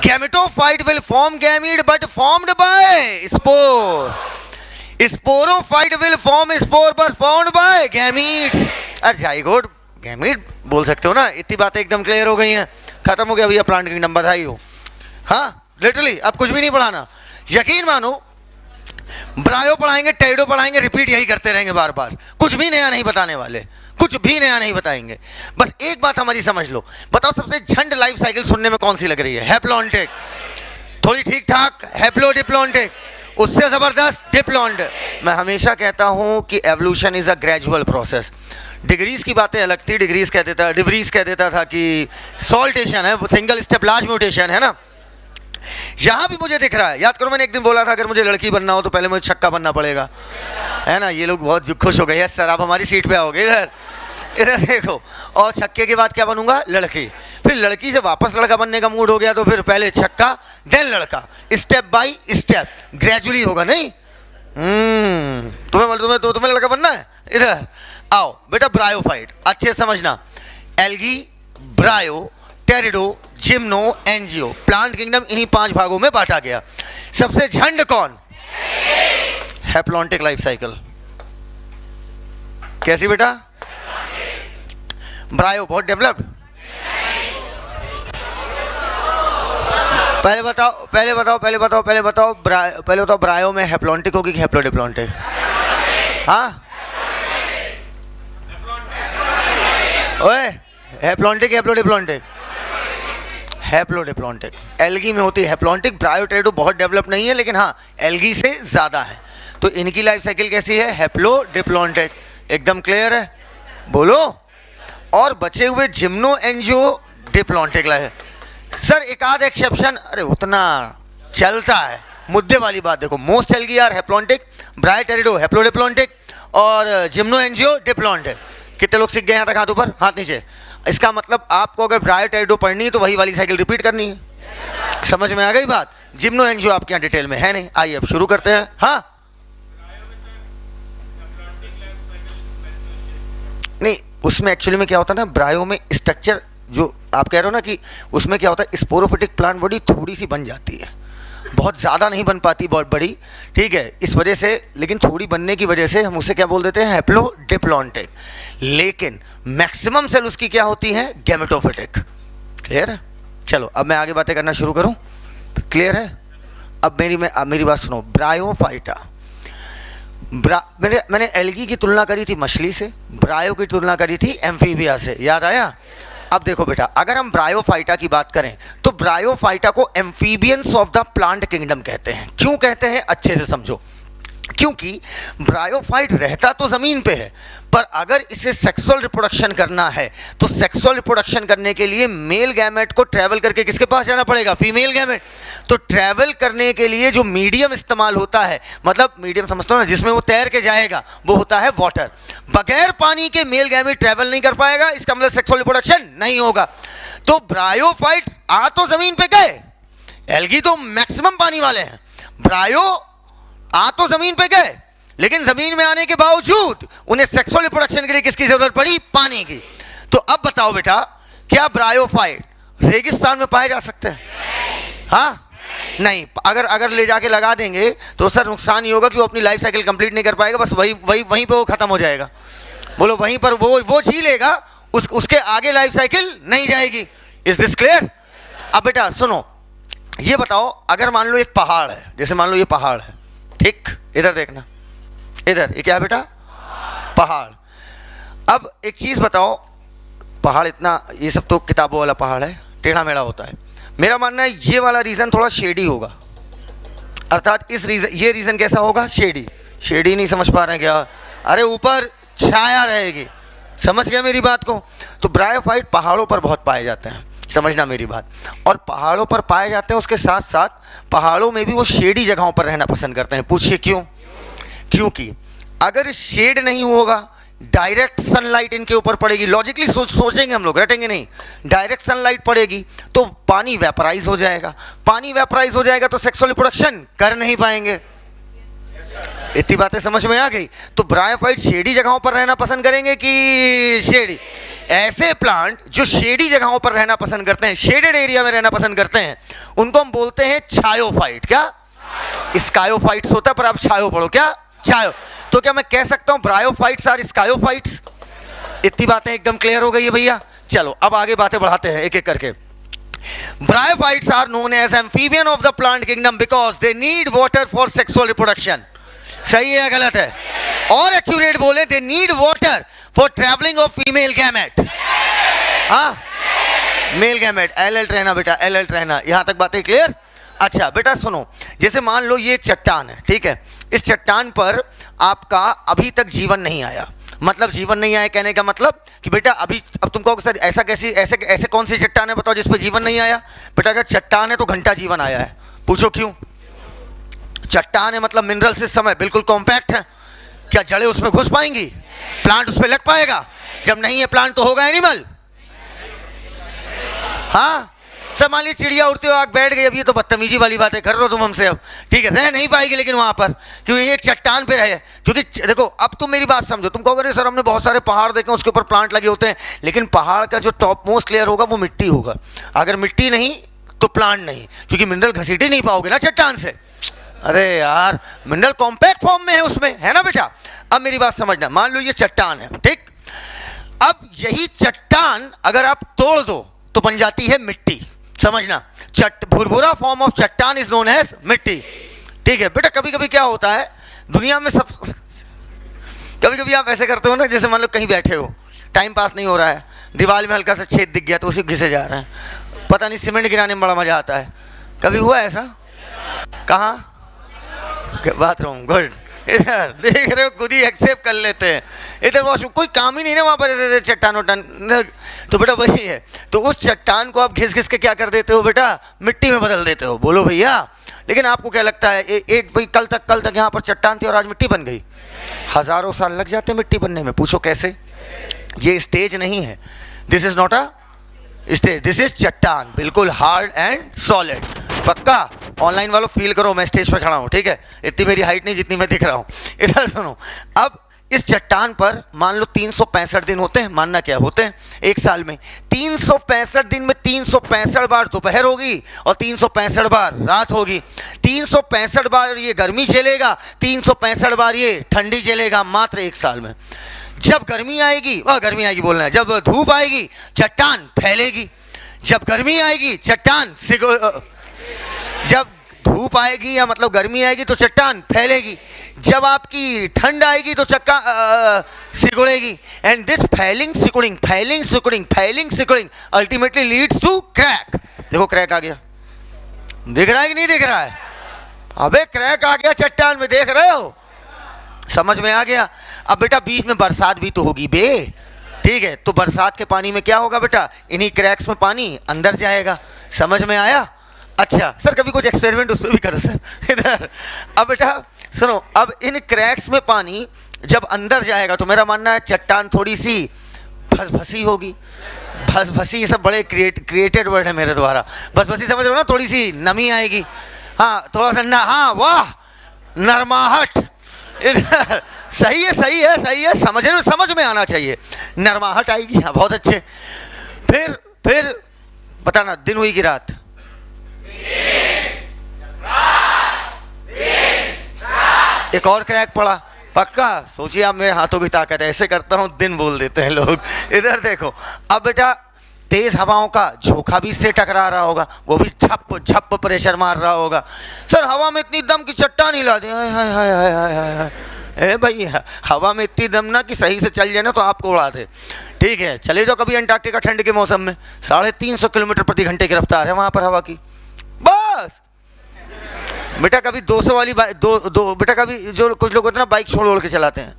Gametophyte will form gamete but formed by spore. Sporophyte will form spore but formed by gametes. अरे zygote gamete बोल सकते हो ना, इतनी बातें एकदम क्लियर हो गई हैं, खत्म हो गया भैया प्लांट किंगडम, बधाई हो। हाँ लिटरली अब कुछ भी नहीं पढ़ाना, यकीन मानो ब्रायो पढ़ाएंगे, टेडो पढ़ाएंगे, रिपीट यही करते रहेंगे बार बार, कुछ भी नया नहीं बताने वाले, कुछ भी नया नहीं बताएंगे। बस एक बात हमारी समझ लो, बताओ सबसे झंड लाइफ साइकिल सुनने में कौन सी लग रही है? हैप्लॉन्टिक, थोड़ी ठीक ठाक हैप्लोडिप्लॉन्टिक, उससे जबरदस्त डिप्लॉन्ट। मैं हमेशा कहता हूं कि evolution is a gradual process. Degrees की बातें अलग थी, डिग्रीज कह देता, डिग्रीज कह देता था कि सॉल्टेशन है, सिंगल स्टेप लार्ज म्यूटेशन है ना। यहां भी मुझे दिख रहा है, याद करो मैंने एक दिन बोला था अगर मुझे लड़की बनना हो तो पहले मुझे छक्का बनना पड़ेगा, है ना। ये लोग बहुत खुश हो गए, यस सर आप हमारी सीट पे आओगे, इधर इधर देखो। और छक्के के बाद क्या बनूंगा? लड़की। फिर लड़की से वापस लड़का बनने का मूड हो गया तो फिर पहले छक्का देन लड़का, स्टेप बाय स्टेप ग्रेजुअली होगा। नहीं तुम्हें लड़का बनना है, इधर आओ बेटा। ब्रायोफाइट अच्छे समझना, algae, ब्रायो, टेरिडो, gymno, angio, plant kingdom इन्हीं 5 भागों में बांटा गया। सबसे झंड कौन? Haplontic life cycle. कैसी बेटा? ब्रायो बहुत डेवलप्ड। पहले बताओ ब्रायो में हैप्लॉन्टिक होगी कि हैप्लोडिप्लॉन्टिक? हाँ ओए हैप्लॉन्टिक हैप्लोडिप्लॉन्टिक? हैप्लोडिप्लॉन्टिक। एल्गी में होती है हैप्लॉन्टिक, ब्रायोटेरिडो बहुत डेवलप नहीं है लेकिन हाँ एल्गी से ज्यादा है। तो इनकी लाइफ साइकिल कैसी है? हैप्लोडिप्लॉन्टिक। एकदम क्लियर है? बोलो। और बचे हुए gymno, angio, diplontic life. Sir एक आध एक्सेप्शन, अरे उतना चलता है। मुद्दे वाली बात देखो, most algae are haplontic, bryo pterido haplodiplontic और जिम्नो, एंजियो डिप्लॉन्टिक। कितने लोग सीख गए यहाँ तक? हाथ ऊपर, हाथ नीचे। इसका मतलब आपको अगर ब्रायोटेरिडो पढ़नी है तो वही वाली साइकिल रिपीट करनी है। समझ में आ गई बात? जिम्नो, एंजियो आपके यहाँ डिटेल में है नहीं। आइए अब शुरू करते हैं। हाँ नहीं, उसमें एक्चुअली में क्या होता है ना, ब्रायो में स्ट्रक्चर जो आप कह रहे हो ना कि उसमें क्या होता है, स्पोरोफिटिक प्लांट बॉडी थोड़ी सी बन जाती है, बहुत ज़्यादा नहीं बन पाती, बहुत बड़ी, ठीक है, इस वजह से। लेकिन थोड़ी बनने की वजह से हम उसे क्या बोल देते हैं? हैप्लोडिप्लॉन्टिक। लेकिन मैक्सिमम सेल उसकी क्या होती है? गैमेटोफिटिक। क्लियर है? चलो अब मैं आगे बातें करना शुरू करूं। क्लियर है? अब मेरी बात सुनो। ब्रायोफाइटा, मैंने एल्गी की तुलना करी थी मछली से, ब्रायो की तुलना करी थी एम्फीबिया से, याद आया? अब देखो बेटा, अगर हम ब्रायोफाइटा की बात करें तो ब्रायोफाइटा को amphibians of the plant kingdom कहते हैं। क्यों कहते हैं? अच्छे से समझो। क्योंकि ब्रायोफाइट रहता तो जमीन पे है, पर अगर इसे सेक्सुअल रिप्रोडक्शन करना है तो सेक्सुअल रिप्रोडक्शन करने के लिए मेल गैमेट को ट्रैवल करके किसके पास जाना पड़ेगा? Female gamete. तो ट्रैवल करने के लिए जो मीडियम इस्तेमाल होता है, मतलब मीडियम समझते हो ना, जिसमें वो तैर के जाएगा, वो होता है वाटर। बगैर पानी के मेल गैमेट ट्रैवल नहीं कर पाएगा, इसका मतलब सेक्सुअल रिप्रोडक्शन नहीं होगा। तो ब्रायोफाइट आ तो जमीन पे गए, एल्गी तो मैक्सिमम पानी वाले हैं, ब्रायो आ तो जमीन पे गए, लेकिन जमीन में आने के बावजूद उन्हें सेक्सुअल रिप्रोडक्शन के लिए किसकी जरूरत पड़ी? पानी की। तो अब बताओ बेटा, क्या ब्रायोफाइट रेगिस्तान में पाए जा सकते हैं? हाँ नहीं। अगर ले जाके लगा देंगे तो सर नुकसान ही होगा कि वो अपनी लाइफ साइकिल कंप्लीट नहीं कर पाएगा, बस वहीं पे वो खत्म हो जाएगा। बोलो वहीं पर वो जी लेगा, उसके आगे लाइफ साइकिल नहीं जाएगी। Is this clear? अब बेटा सुनो, ये बताओ, अगर मान लो एक पहाड़ है, जैसे मान लो ये पहाड़ है, ठीक, इधर देखना, इधर, ये क्या है बेटा? पहाड़। अब एक चीज बताओ, पहाड़ इतना, ये सब तो किताबों वाला पहाड़ है, टेढ़ा मेढ़ा होता है। मेरा मानना है ये वाला रीजन थोड़ा शेडी होगा, अर्थात ये रीजन कैसा होगा? शेडी। शेडी नहीं समझ पा रहे हैं क्या? अरे ऊपर छाया रहेगी। समझ गया मेरी बात को? तो ब्रायोफाइट पहाड़ों पर बहुत पाए जाते हैं, समझना मेरी बात। और पहाड़ों पर पाए जाते हैं, उसके साथ साथ पहाड़ों में भी वो शेडी जगहों पर रहना पसंद करते हैं। पूछिए क्यों? क्योंकि अगर शेड नहीं होगा, डायरेक्ट सनलाइट इनके ऊपर पड़ेगी, लॉजिकली सोचेंगे हम लोग, रटेंगे नहीं, डायरेक्ट सनलाइट पड़ेगी तो पानी वेपराइज हो जाएगा, पानी वेपराइज हो जाएगा तो सेक्सुअल रिप्रोडक्शन कर नहीं पाएंगे। इतनी बातें समझ में आ गई? तो ब्रायोफाइट शेडी जगहों पर रहना पसंद करेंगे कि शेडी? ऐसे प्लांट जो शेडी जगहों पर रहना पसंद करते हैं, शेडेड एरिया में रहना पसंद करते हैं, उनको हम बोलते हैं छायोफाइट। क्या? स्कायोफाइट्स होता है, पर आप छायो पढ़ो। क्या? छायो। तो क्या मैं कह सकता हूं ब्रायोफाइट्स आर स्कायोफाइट्स? इतनी बातें एकदम क्लियर हो गई है भैया। चलो अब आगे बातें बढ़ाते हैं एक एक करके। Bryophytes are known as amphibian of the plant kingdom because they need water for sexual reproduction. सही है या गलत है? और एक्यूरेट बोले, they need water for traveling of female gamete. हाँ, मेल गैमेट। एल रहना बेटा, एल रहना। यहां तक बातें क्लियर? अच्छा बेटा सुनो, जैसे मान लो ये एक चट्टान है, ठीक है, इस चट्टान पर आपका अभी तक जीवन नहीं आया। मतलब जीवन नहीं आया कहने का मतलब कि बेटा अभी, अब तुम कहोगे सर ऐसा कैसी, ऐसे ऐसे कौन सी चट्टान है बताओ जिस पर जीवन नहीं आया? बेटा अगर चट्टान है तो घंटा जीवन आया है। पूछो क्यों? चट्टान है मतलब मिनरल सिस्टम है, बिल्कुल कॉम्पैक्ट है। क्या जड़ें उसमें घुस पाएंगी? प्लांट उस पर लग पाएगा? जब नहीं है प्लांट तो होगा एनिमल। हाँ सर, मान लीजिए चिड़िया उड़ते हुए आग बैठ गई, अब ये तो बदतमीजी वाली बातें कर रहे हो तुम हमसे अब, ठीक है, रह नहीं पाएगी लेकिन वहां पर, क्योंकि एक चट्टान पे रहे। क्योंकि देखो अब तुम मेरी बात समझो, तुम कहोगे सर हमने बहुत सारे पहाड़ देखे उसके ऊपर प्लांट लगे होते हैं, लेकिन पहाड़ का जो टॉप मोस्ट लेयर होगा वो मिट्टी होगा। अगर मिट्टी नहीं तो प्लांट नहीं, क्योंकि मिनरल घसीट ही नहीं पाओगे ना चट्टान से। अरे यार, मिनरल कॉम्पैक्ट फॉर्म में है उसमें, है ना बेटा? अब मेरी बात समझना, मान लो ये चट्टान है, ठीक, अब यही चट्टान अगर आप तोड़ दो तो बन जाती है मिट्टी। समझना, भुरभुरा फॉर्म ऑफ चट्टान इज नोन एज मिट्टी, ठीक है बेटा? कभी कभी क्या होता है दुनिया में, सब कभी कभी आप ऐसे करते हो ना, जैसे मान लो कहीं बैठे हो, टाइम पास नहीं हो रहा है, दीवार में हल्का सा छेद दिख गया तो उसी घिसे जा रहे हैं, पता नहीं सीमेंट गिराने में बड़ा मजा आता है। कभी हुआ ऐसा? कहाँ? बाथरूम। गुड। इधर देख रहे हो, खुद ही एक्सेप्ट कर लेते हैं। इधर वॉशरूम, कोई काम ही नहीं ना वहाँ पर, चट्टान वट्टान, तो बेटा वही है। तो उस चट्टान को आप घिस घिस के क्या कर देते हो बेटा? मिट्टी में बदल देते हो। बोलो भैया। लेकिन आपको क्या लगता है एक भाई कल तक यहाँ पर चट्टान थी और आज मिट्टी बन गई? हजारों साल लग जाते हैं मिट्टी बनने में। पूछो कैसे? ये स्टेज नहीं है, this is not a stage, this is चट्टान, बिल्कुल हार्ड एंड सॉलिड। पक्का? ऑनलाइन वालों फील करो मैं स्टेज पर खड़ा हूँ, ठीक है? इतनी मेरी हाइट नहीं जितनी मैं दिख रहा हूँ। इधर सुनो, अब इस चट्टान पर मान लो 365 दिन होते हैं, मानना क्या होते हैं एक साल में? 365 दिन में 365 बार दोपहर होगी और 365 बार रात होगी। 365 बार ये गर्मी झेलेगा, 365 बार ये ठंडी झेलेगा, मात्र एक साल में। जब गर्मी आएगी, गर्मी आएगी बोलना है, जब धूप आएगी चट्टान फैलेगी, जब गर्मी आएगी चट्टान जब धूप आएगी या मतलब गर्मी आएगी तो चट्टान फैलेगी, जब आपकी ठंड आएगी तो चक्का सिकुड़ेगी। एंड दिस फैलिंग सिकुड़िंग अल्टीमेटली लीड्स टू क्रैक। देखो क्रैक आ गया, दिख रहा है कि नहीं दिख रहा है? अबे क्रैक आ गया चट्टान में, देख रहे हो? समझ में आ गया? अब बेटा बीच में बरसात भी तो होगी बे, ठीक है? तो बरसात के पानी में क्या होगा बेटा? इन्हीं क्रैक्स में पानी अंदर जाएगा। समझ में आया? अच्छा सर कभी कुछ एक्सपेरिमेंट उसमें भी करो सर। इधर अब बेटा सुनो, अब इन क्रैक्स में पानी जब अंदर जाएगा तो मेरा मानना है चट्टान थोड़ी सी भसभसी होगी। भसभसी, ये सब बड़े क्रिएटेड वर्ड है मेरे द्वारा। भसभसी समझ रहे हो ना? थोड़ी सी नमी आएगी, हाँ थोड़ा सा हाँ वाह नरमाहट। इधर सही है, समझ में आना चाहिए, नरमाहट आएगी। हाँ बहुत अच्छे। फिर बताना, दिन हुई कि रात? एक और क्रैक पड़ा, पक्का? सोचिए आप, मेरे हाथों की ताकत है, ऐसे करता हूं दिन बोल देते हैं लोग। इधर देखो, अब बेटा तेज हवाओं का झोंका भी इससे टकरा रहा होगा, वो भी झप प्रेशर मार रहा होगा। सर हवा में इतनी दम की चट्टान हिला दी, हाय भाई, हवा में इतनी दम ना कि सही से चल जाए ना तो आपको उड़ा दे, ठीक है? चले जाओ कभी अंटार्कटिका ठंड के मौसम में, 350 किलोमीटर प्रति घंटे की रफ्तार है वहां पर हवा की। बस बेटा कभी 200 वाली बाइक, बेटा कभी जो कुछ लोग होते हैं ना बाइक छोड़ के चलाते हैं,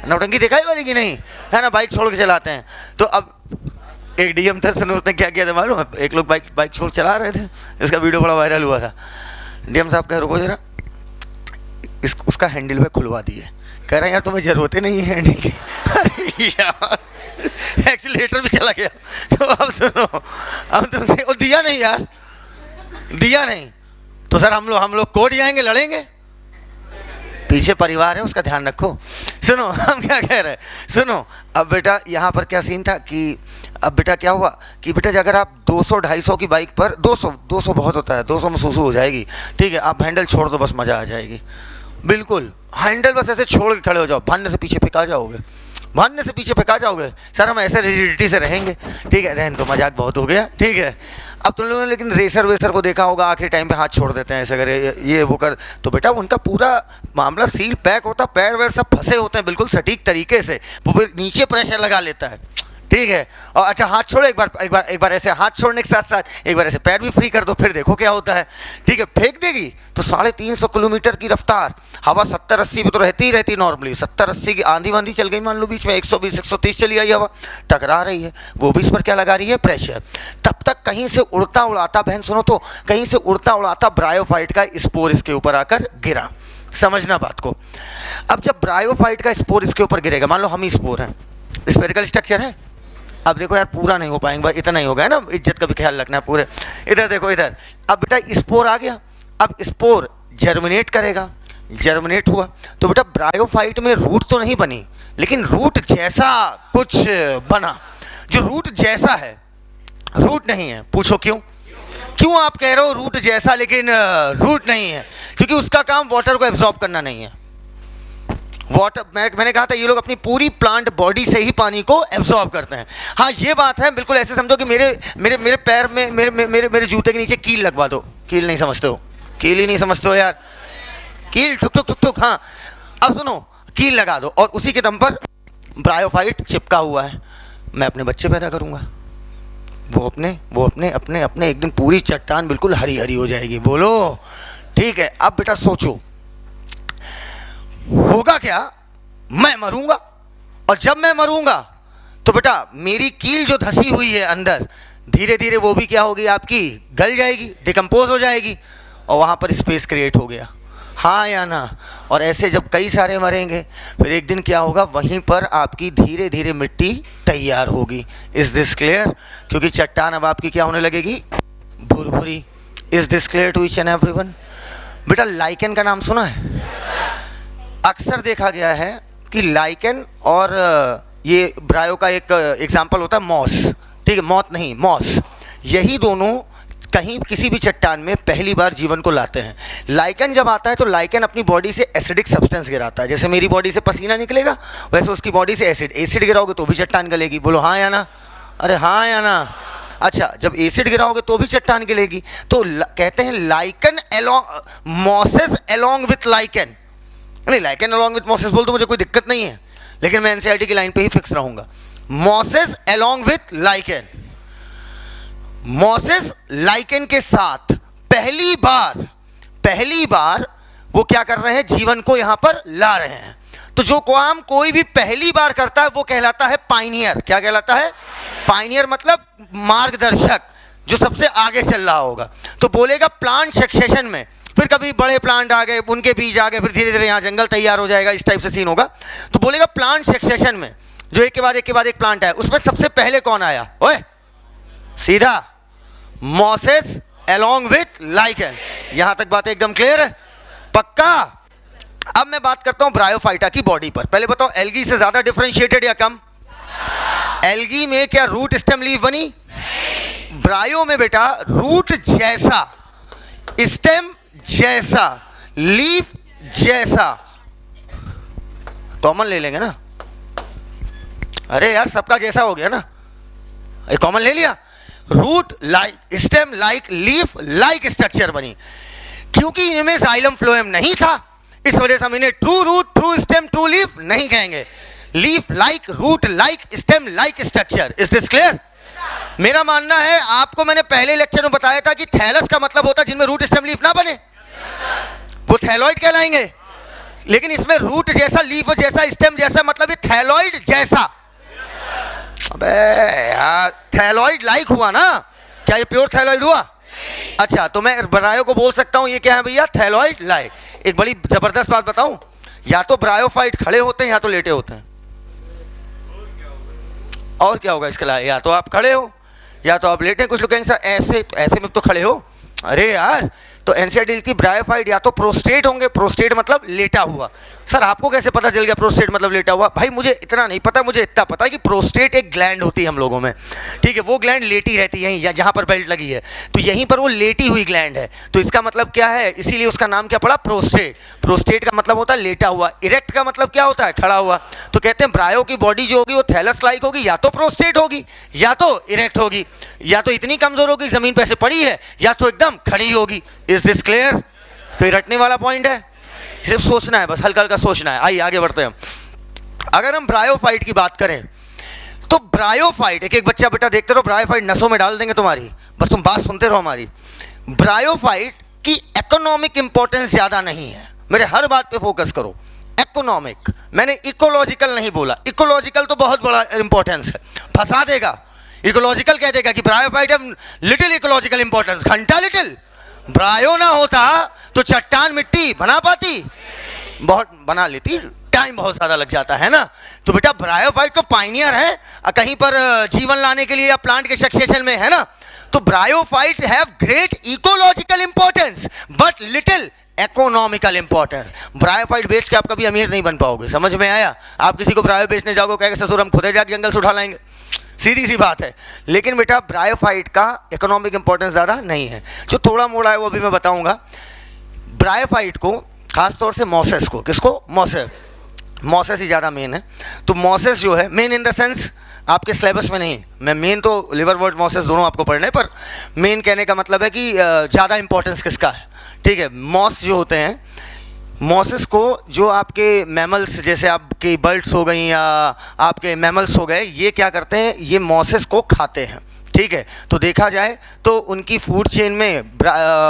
नौटंकी देखा है वाली की नहीं है ना, बाइक छोड़ के चलाते हैं। तो अब एक डीएम था, सुनो उसने क्या किया था मालूम है? एक लोग बाइक छोड़ चला रहे थे, इसका वीडियो बड़ा वायरल हुआ था। डीएम साहब कह रुको जरा, उसका हैंडल पे खुलवा दिए, कह रहे हैं यार तुम्हें जरूरत ही नहीं है हैंडल की। अरे यार एक्सीलरेटर भी चला गया। तो अब सुनो, अब तुमसे दिया नहीं यार, दिया नहीं तो सर हम लोग कोर्ट जाएंगे, लड़ेंगे। पीछे परिवार है, उसका ध्यान रखो। सुनो हम क्या कह रहे हैं, सुनो। अब बेटा यहाँ पर क्या सीन था कि अब बेटा क्या हुआ कि बेटा अगर आप 200-250 की बाइक पर 200 बहुत होता है, 200 में सूसू हो जाएगी, ठीक है, आप हैंडल छोड़ दो बस मज़ा आ जाएगी। बिल्कुल हैंडल बस ऐसे छोड़ के खड़े हो जाओ, भानने से पीछे फेंका जाओगे, भानने से पीछे फेंका जाओगे। सर हम ऐसे रिजिडिटी से रहेंगे, ठीक है, रहन तो मजाक बहुत हो गया, ठीक है। अब तुम लोगों ने लेकिन रेसर वेसर को देखा होगा, आखिरी टाइम पे हाथ छोड़ देते हैं ऐसे अगर ये वो कर, तो बेटा उनका पूरा मामला सील पैक होता, पैर वैर सब फंसे होते हैं बिल्कुल सटीक तरीके से, वो फिर नीचे प्रेशर लगा लेता है, ठीक है। और अच्छा हाथ छोड़ो, एक बार ऐसे हाथ छोड़ने के साथ साथ एक बार ऐसे पैर भी फ्री कर दो, फिर देखो क्या होता है, ठीक है। फेंक देगी तो 350 किलोमीटर की रफ्तार, हवा 70-80 पे तो रहती ही रहती नॉर्मली, 70-80 की आंधी वांधी चल गई मान लो बीच में, 120-130 चली आई हवा, टकरा रही है, वो भी इस पर क्या लगा रही है, प्रेशर। तब तक कहीं से उड़ता उड़ाता, बहन सुनो तो, कहीं से उड़ता उड़ाता ब्रायोफाइट का स्पोर इसके ऊपर आकर गिरा। समझना बात को। अब जब ब्रायोफाइट का स्पोर इसके ऊपर गिरेगा, मान लो हम ही स्पोर हैं, स्फेरिकल स्ट्रक्चर है। अब देखो यार पूरा नहीं हो पाएंगे, इतना ही होगा है ना, इज्जत का भी ख्याल रखना है पूरे। इधर देखो इधर, अब बेटा स्पोर आ गया, अब स्पोर जर्मिनेट करेगा, जर्मिनेट हुआ तो बेटा ब्रायोफाइट में रूट तो नहीं बनी, लेकिन रूट जैसा कुछ बना, जो रूट जैसा है, रूट नहीं है। पूछो क्यों? क्यों आप कह रहे हो रूट जैसा लेकिन रूट नहीं है? क्योंकि उसका काम वाटर को एब्जॉर्ब करना नहीं है। वाटर, मैंने कहा था ये लोग अपनी पूरी प्लांट बॉडी से ही पानी को एब्जॉर्ब करते हैं। हाँ ये बात है, बिल्कुल ऐसे समझो कि मेरे पैर में मेरे जूते के नीचे कील लगवा दो। कील नहीं समझते हो? कील ही नहीं समझते हो यार? कील ठुक ठुक ठुक ठुक, हाँ। अब सुनो, कील लगा दो और उसी के दम पर ब्रायोफाइट चिपका हुआ है, मैं अपने बच्चे पैदा करूंगा। वो अपने एक दिन पूरी चट्टान बिल्कुल हरी हरी हो जाएगी। बोलो ठीक है। अब बेटा सोचो होगा क्या? मैं मरूंगा, और जब मैं मरूंगा तो बेटा मेरी कील जो धसी हुई है अंदर, धीरे धीरे वो भी क्या होगी, आपकी गल जाएगी, डिकम्पोज हो जाएगी, और वहां पर स्पेस क्रिएट हो गया। हाँ या ना? और ऐसे जब कई सारे मरेंगे, फिर एक दिन क्या होगा, वहीं पर आपकी धीरे धीरे मिट्टी तैयार होगी। Is this clear? क्योंकि चट्टान अब आपकी क्या होने लगेगी, भुरभुरी। Is this clear to each and everyone? बेटा लाइकेन का नाम सुना है? अक्सर देखा गया है कि लाइकेन और ये ब्रायो का एक एग्जाम्पल होता है मॉस, ठीक है, मौत नहीं मॉस, यही दोनों कहीं किसी भी चट्टान में पहली बार जीवन को लाते हैं। लाइकेन जब आता है तो लाइकेन अपनी बॉडी से एसिडिक सब्सटेंस गिराता है, जैसे मेरी बॉडी से पसीना निकलेगा वैसे उसकी बॉडी से एसिड गिराओगे तो भी चट्टान गलेगी। बोलो हाँ या ना? अरे हाँ या ना? अच्छा, जब एसिड गिराओगे तो भी चट्टान गिलेगी। तो कहते हैं lichen along mosses along with lichen, नहीं लाइकेन अलोंग विथ मॉसेस बोल दो, मुझे कोई दिक्कत नहीं है, लेकिन मैं एनसीईआरटी की लाइन पे ही फिक्स रहूंगा। Mosses along with lichen, mosses lichen के साथ पहली बार वो क्या कर रहे हैं, जीवन को यहां पर ला रहे हैं। तो जो काम कोई भी पहली बार करता है वो कहलाता है पाइनियर। क्या कहलाता है? पाइनियर मतलब मार्गदर्शक, जो सबसे आगे चल रहा होगा। तो बोलेगा प्लांट सक्सेशन में, फिर कभी बड़े प्लांट आ गए, उनके बीज आ गए, फिर धीरे धीरे यहाँ जंगल तैयार हो जाएगा, इस टाइप से सीन होगा। तो बोलेगा प्लांट सक्सेशन में जो एक के बाद एक प्लांट आया, उसमें सबसे पहले कौन आया? ओए सीधा मॉसेस अलोंग विथ लाइकेन। यहां तक बात एकदम क्लियर है? पक्का? अब मैं बात करता हूं ब्रायोफाइटा की बॉडी पर। पहले बताओ एल्गी से ज्यादा डिफरेंशिएटेड या कम? एल्गी में क्या रूट स्टेम लीफ बनी? ब्रायो में बेटा रूट जैसा, स्टेम जैसा, लीफ जैसा। कॉमन ले लेंगे ना? अरे यार सबका जैसा हो गया ना, ये कॉमन ले लिया। Root like, stem like, leaf like structure बनी। क्योंकि इनमें जाइलम फ्लोएम नहीं था, इस वजह से हम इन्हें true root, true stem, true leaf नहीं कहेंगे। Leaf like, root like, stem like structure. Is this clear? मेरा मानना है, आपको मैंने पहले लेक्चर में बताया था कि थैलस का मतलब होता है जिनमें रूट स्टेम लीफ ना बने, वो थैलॉइड कहलाएंगे। लेकिन इसमें रूट जैसा, लीफ जैसा, स्टेम जैसा, मतलब ये थैलॉइड जैसा। अबे यार थैलॉइड लाइक हुआ ना? क्या ये प्योर थैलॉइड हुआ? अच्छा, तो मैं ब्रायो को बोल सकता हूं ये क्या है भैया, थैलॉइड लाइक। एक बड़ी जबरदस्त बात बताऊं, या तो ब्रायोफाइट खड़े होते हैं या तो लेटे होते हैं। और क्या होगा इसके लिए? या तो आप खड़े हो या तो आप लेटे। कुछ लोग कहेंगे सर ऐसे में तो खड़े हो। अरे यार तो एनसीईआरटी लिखती है ब्रायोफाइट या तो प्रोस्टेट होंगे, प्रोस्टेट मतलब लेटा हुआ। सर आपको कैसे पता चल गया प्रोस्टेट मतलब लेटा हुआ? भाई मुझे इतना नहीं पता, मुझे इतना पता है कि प्रोस्टेट एक ग्लैंड होती है हम लोगों में, ठीक है, वो ग्लैंड लेटी रहती है यहीं जहाँ पर बेल्ट लगी है, तो यहीं पर वो लेटी हुई ग्लैंड है, तो इसका मतलब क्या है, इसीलिए उसका नाम क्या पड़ा, प्रोस्टेट। प्रोस्टेट का मतलब होता है लेटा हुआ, इरेक्ट का मतलब क्या होता है, खड़ा हुआ। तो कहते हैं ब्रायो की बॉडी जो होगी वो थैलस लाइक होगी, या तो प्रोस्टेट होगी या तो इरेक्ट होगी, या तो इतनी कमजोर होगी जमीन पे ऐसे पड़ी है, या तो एकदम खड़ी होगी। Is this clear? तो ये रटने वाला पॉइंट है, सिर्फ सोचना है, बस हल्का हल्का सोचना है। आइए आगे बढ़ते हैं। अगर हम ब्रायोफाइट की बात करें तो ब्रायोफाइट, एक एक बच्चा बेटा देखते रहो, ब्रायोफाइट नसों में डाल देंगे तुम्हारी, बस तुम बात सुनते रहो हमारी। ब्रायोफाइट की इकोनॉमिक इंपॉर्टेंस ज्यादा नहीं है, मेरे हर बात पे फोकस करो। इकोनॉमिक, मैंने इकोलॉजिकल नहीं बोला, इकोलॉजिकल तो बहुत बड़ा इंपॉर्टेंस है, फंसा देगा। इकोलॉजिकल कह देगा कि ब्रायोफाइट है लिटिल इकोलॉजिकल इंपॉर्टेंस, घंटा लिटिल। ब्रायो ना होता तो चट्टान मिट्टी बना पाती, बहुत बना लेती, टाइम बहुत ज्यादा लग जाता है ना। तो बेटा ब्रायोफाइट तो पाइनियर है, कहीं पर जीवन लाने के लिए या प्लांट के सक्सेशन में, है ना। तो bryophyte have great ecological importance but little economical importance. Bryophyte बेच के आप कभी अमीर नहीं बन पाओगे, समझ में आया? आप किसी को ब्रायो बेचने जाओगे, कहेगा ससुर हम खुद जाके जंगल से उठा लाएंगे, सीधी सी बात है। लेकिन बेटा ब्रायोफाइट का इकोनॉमिक इंपॉर्टेंस ज़्यादा नहीं है, जो थोड़ा मोड़ा है वो भी मैं बताऊंगा। ब्रायोफाइट को खासतौर से मॉसेस को, किसको, मॉसेस ही ज़्यादा मेन है। तो मॉसेस जो है, मेन इन द सेंस आपके सिलेबस में नहीं, मैं मेन तो लिवरवर्ट मॉसेस दोनों आपको पढ़ने, पर मेन कहने का मतलब है कि ज़्यादा इंपॉर्टेंस किसका है, ठीक है। मॉस जो होते हैं, मॉसेस को जो आपके मैमल्स जैसे आपकी बर्ड्स हो गई या आपके मैमल्स हो गए, ये क्या करते हैं, ये मॉसेस को खाते हैं, ठीक है। तो देखा जाए तो उनकी फूड चेन में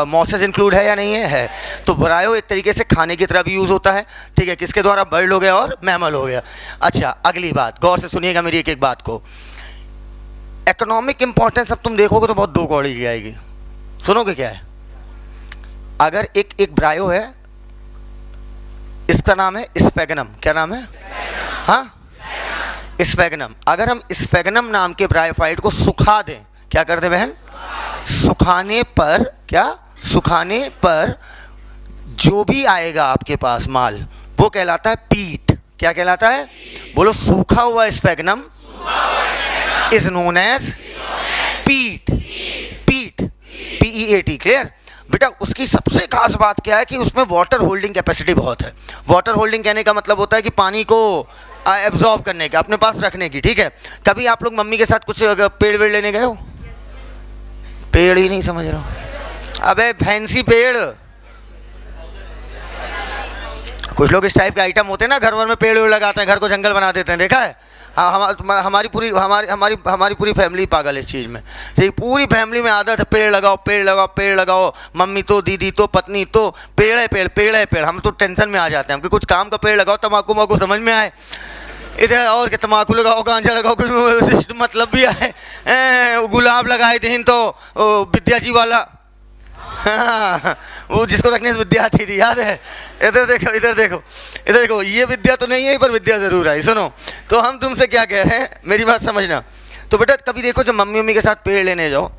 मॉसेस इंक्लूड है या नहीं है। तो ब्रायो एक तरीके से खाने की तरह भी यूज़ होता है, ठीक है, किसके द्वारा, बर्ड हो गया और मैमल हो गया। अच्छा अगली बात, गौर से सुनिएगा मेरी एक एक बात को। इकोनॉमिक इंपॉर्टेंस अब तुम देखोगे तो बहुत दो कौड़ी की आएगी, सुनोगे क्या है। अगर एक ब्रायो है, इसका नाम है स्फेगनम, क्या नाम है, हाँ स्फेगनम। अगर हम स्फेगनम नाम के ब्रायोफाइट को सुखा दें, क्या कर दें बहन, सुखाने पर, क्या, सुखाने पर जो भी आएगा आपके पास माल वो कहलाता है पीट। क्या कहलाता है, बोलो, सूखा हुआ स्फेगनम इज नोन एज पीट, पीट, PEAT, क्लियर बेटा। उसकी सबसे खास बात क्या है कि उसमें वाटर होल्डिंग कैपेसिटी बहुत है। वाटर होल्डिंग कहने का मतलब होता है कि पानी को एब्जॉर्ब करने का, अपने पास रखने की, ठीक है। कभी आप लोग मम्मी के साथ कुछ पेड़ वेड़ लेने गए हो, पेड़ ही नहीं समझ रहा हूँ, अबे फैंसी पेड़, कुछ लोग इस टाइप के आइटम होते हैं ना, घर भर में पेड़ वेड़ लगाते हैं, घर को जंगल बना देते हैं, देखा है। हाँ, हमारी पूरी फैमिली पागल है इस चीज़ में, ठीक, पूरी फैमिली में आदत है पेड़ लगाओ पेड़ लगाओ पेड़ लगाओ, मम्मी तो, दीदी तो, पत्नी तो, पेड़ है पेड़, पेड़ है पेड़। हम तो टेंशन में आ जाते हैं कि कुछ काम का पेड़ लगाओ, तम्बाकू माकू समझ में आए इधर, और क्या, तम्बाकू लगाओ, गांजा लगाओ, कुछ मतलब भी आए। गुलाब लगाए थे तो विद्या जी वाला, हाँ, वो जिसको रखने से विद्या आती थी, याद है। इधर देखो इधर देखो इधर देखो, ये विद्या तो नहीं है पर विद्या जरूर आई। सुनो, तो हम तुमसे क्या कह रहे हैं, मेरी बात समझना। तो बेटा कभी देखो जब मम्मी के साथ पेड़ लेने जाओ,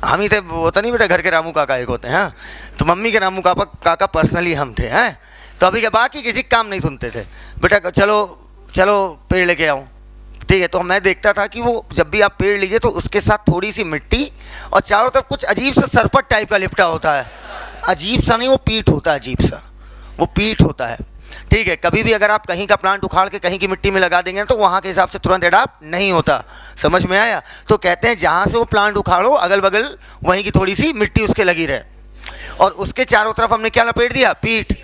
हम ही थे, होता नहीं बेटा, घर के रामू काका एक होते हैं, हाँ, तो मम्मी के रामू काका पर्सनली हम थे, हैं। तो अभी क्या, बाकी किसी काम नहीं सुनते थे, बेटा चलो चलो पेड़ लेके आओ, ठीक है। तो मैं देखता था कि वो जब भी आप पेड़ लीजिए तो उसके साथ थोड़ी सी मिट्टी और चारों तरफ कुछ अजीब सा सरपट टाइप का लिपटा होता है, अजीब सा नहीं, वो पीठ होता है, अजीब सा वो पीठ होता है, ठीक है। कभी भी अगर आप कहीं का प्लांट उखाड़ के कहीं की मिट्टी में लगा देंगे तो वहाँ के हिसाब से तुरंत एडाप्ट नहीं होता, समझ में आया। तो कहते हैं जहाँ से वो प्लांट उखाड़ो अगल बगल वहीं की थोड़ी सी मिट्टी उसके लगी रहे, और उसके चारों तरफ हमने क्या लपेट दिया, पीठ।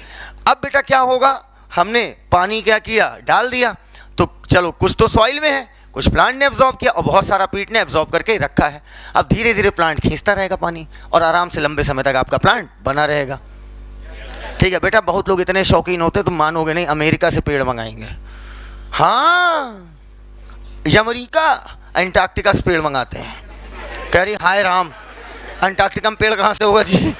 अब बेटा क्या होगा, हमने पानी क्या किया, डाल दिया, तो चलो कुछ तो सॉइल में है, कुछ प्लांट ने एब्जॉर्ब किया और बहुत सारा पीट ने एब्जॉर्ब करके रखा है। अब धीरे धीरे प्लांट खींचता रहेगा पानी और आराम से लंबे समय तक आपका प्लांट बना रहेगा, ठीक है बेटा। बहुत लोग इतने शौकीन होते तुम मानोगे नहीं, अमेरिका से पेड़ मंगाएंगे, हाँ, अमेरिका अंटार्कटिका से पेड़ मंगाते हैं, कह रही हाय राम, अंटार्कटिका में पेड़ कहाँ से होगा जी।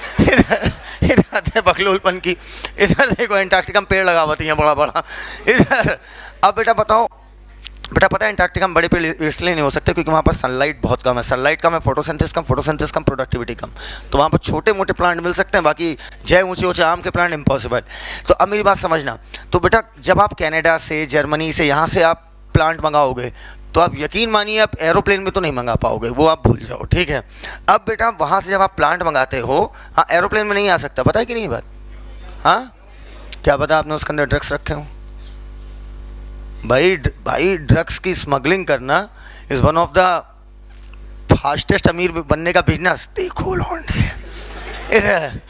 इधर आते हैं बकलोलपन की, इधर देखो अंटार्कटिका में पेड़ लगा हुआ है बड़ा बड़ा इधर। अब बेटा बताओ बेटा पता है अंटार्कटिका में बड़े पेड़ इसलिए नहीं हो सकते क्योंकि वहाँ पर सनलाइट बहुत कम है, सनलाइट कम है, फोटोसिंथेसिस कम, प्रोडक्टिविटी कम। तो वहाँ पर छोटे मोटे प्लांट मिल सकते हैं, बाकी जय ऊंचे ऊंचे आम के प्लांट इम्पॉसिबल। तो अब मेरी बात समझना, तो बेटा जब आप कनाडा से, जर्मनी से, यहाँ से आप प्लांट मंगाओगे तो आप यकीन मानिए आप एरोप्लेन में तो नहीं मंगा पाओगे, वो आप भूल जाओ, ठीक है। अब बेटा वहाँ से जब आप प्लांट मंगाते हो, हाँ एरोप्लेन में नहीं आ सकता, पता है कि नहीं बात? हाँ क्या पता आपने उसके अंदर ड्रग्स रखे हों? भाई ड्रग्स की स्मगलिंग करना is one of the fastest अमीर बनने का बिजनेस। देखो लौंडे इधर।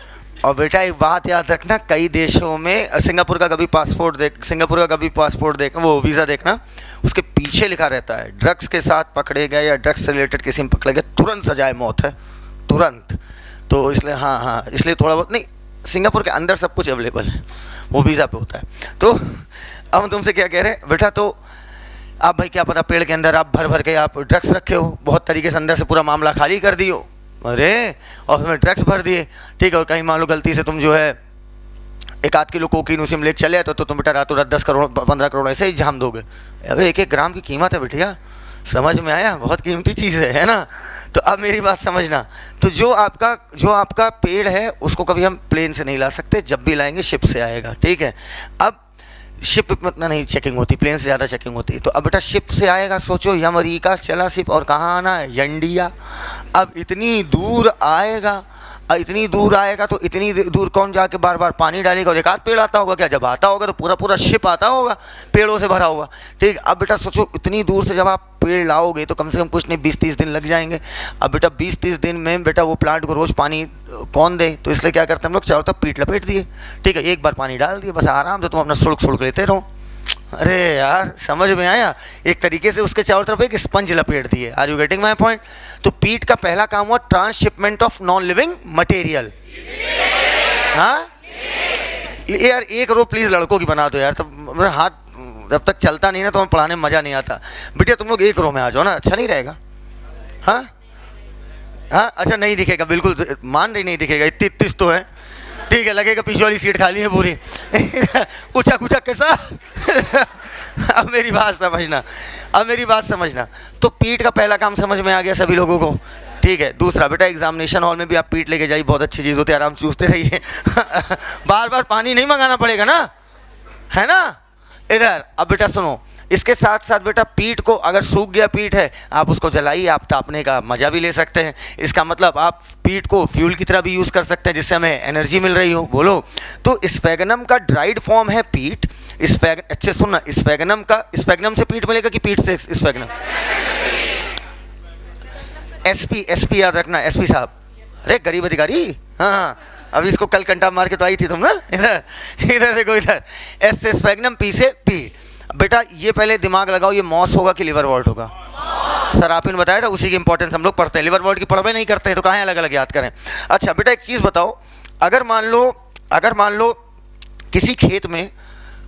और बेटा एक बात याद रखना, कई देशों में सिंगापुर का कभी पासपोर्ट देख, वो वीज़ा देखना, उसके पीछे लिखा रहता है ड्रग्स के साथ पकड़े गए या ड्रग्स से रिलेटेड किसी में पकड़े गए तुरंत सजाए मौत है, तुरंत। तो इसलिए हाँ इसलिए थोड़ा बहुत नहीं, सिंगापुर के अंदर सब कुछ अवेलेबल है, वो वीज़ा पे होता है। तो अब हम तुमसे क्या कह रहे हैं बेटा, तो आप भाई क्या पता पेड़ के अंदर आप भर के आप ड्रग्स रखे हो, बहुत तरीके से अंदर से पूरा मामला खाली कर दियो, अरे और उसमें ड्रग्स भर दिए, ठीक है। और कहीं मान लो गलती से तुम जो है 1-8 किलो कोकीन उसी में लेके चले तो तुम बेटा रातों रात 10 करोड़ 15 करोड़ ऐसे ही झाम दोगे। अबे 1-1 ग्राम की कीमत है बेटिया, समझ में आया? बहुत कीमती चीज़ है ना। तो अब मेरी बात समझना, तो जो आपका पेड़ है उसको कभी हम प्लेन से नहीं ला सकते, जब भी लाएंगे शिप से आएगा, ठीक है। अब शिप में इतना नहीं चेकिंग होती, प्लेन से ज़्यादा चेकिंग होती है। तो अब बेटा शिप से आएगा, सोचो अमेरिका चला शिप, और कहाँ आना है? इंडिया। अब इतनी दूर आएगा तो इतनी दूर कौन जाके बार बार पानी डालेगा? और एक आध पेड़ आता होगा क्या? जब आता होगा तो पूरा शिप आता होगा पेड़ों से भरा हुआ, ठीक। अब बेटा सोचो इतनी दूर से जब आप पेड़ लाओगे तो कम से कम कुछ नहीं 20-30 दिन लग जाएंगे। अब बेटा 20-30 दिन में बेटा वो प्लांट को रोज़ पानी कौन दे? तो इसलिए क्या करते हैं हम लोग, चारों तरफ पीट लपेट दिए, ठीक है, एक बार पानी डाल दिए, बस आराम से तुम अपना सुल्क लेते रहो। अरे यार समझ में आया? एक तरीके से उसके चारों तरफ एक स्पंज लपेट दिए। Are you getting my point? तो पीट का पहला काम हुआ transshipment of non living material. हाँ यार एक रो प्लीज लड़कों की बना दो यार, तब मेरा हाथ जब तक चलता नहीं ना तो हमें पढ़ाने में मजा नहीं आता। बेटिया तुम लोग एक रो में आ जाओ ना, अच्छा नहीं रहेगा? हाँ अच्छा नहीं दिखेगा, बिल्कुल मान रही नहीं दिखेगा, इतनी तो है, ठीक है, लगेगा पीछे वाली सीट खाली है पूरी ऊंचा कुचा कैसा अब मेरी बात समझना, तो पीठ का पहला काम समझ में आ गया सभी लोगों को, ठीक है। दूसरा बेटा एग्जामिनेशन हॉल में भी आप पीठ लेके जाइए, बहुत अच्छी चीज़ होती है, आराम चूसते रहिए बार बार पानी नहीं मंगाना पड़ेगा ना, है ना। इधर अब बेटा सुनो, इसके साथ साथ बेटा पीठ को, अगर सूख गया पीठ है आप उसको जलाइए, आप तापने का मज़ा भी ले सकते हैं। इसका मतलब आप पीठ को फ्यूल की तरह भी यूज़ कर सकते हैं जिससे हमें एनर्जी मिल रही हो, बोलो। तो स्फेगनम का ड्राइड फॉर्म है पीठ। अच्छे सुनना, स्फेगनम से पीठ मिलेगा कि पीठ से स्फेगनम? एसपी याद रखना, एसपी साहब, अरे गरीब अधिकारी, हाँ अभी इसको कल कंटा मार के तो आई थी तुम ना। इधर देखो, इधर एस से स्फेगनम, पी से पीठ। बेटा ये पहले दिमाग लगाओ, ये मॉस होगा कि लिवर वॉल्ट होगा? सर आप ने बताया था, उसी की इंपॉर्टेंस हम लोग पढ़ते हैं, लिवर वॉल्ट की पढ़ाई नहीं करते हैं तो कहाँ अलग अलग याद करें। अच्छा बेटा एक चीज़ बताओ, अगर मान लो किसी खेत में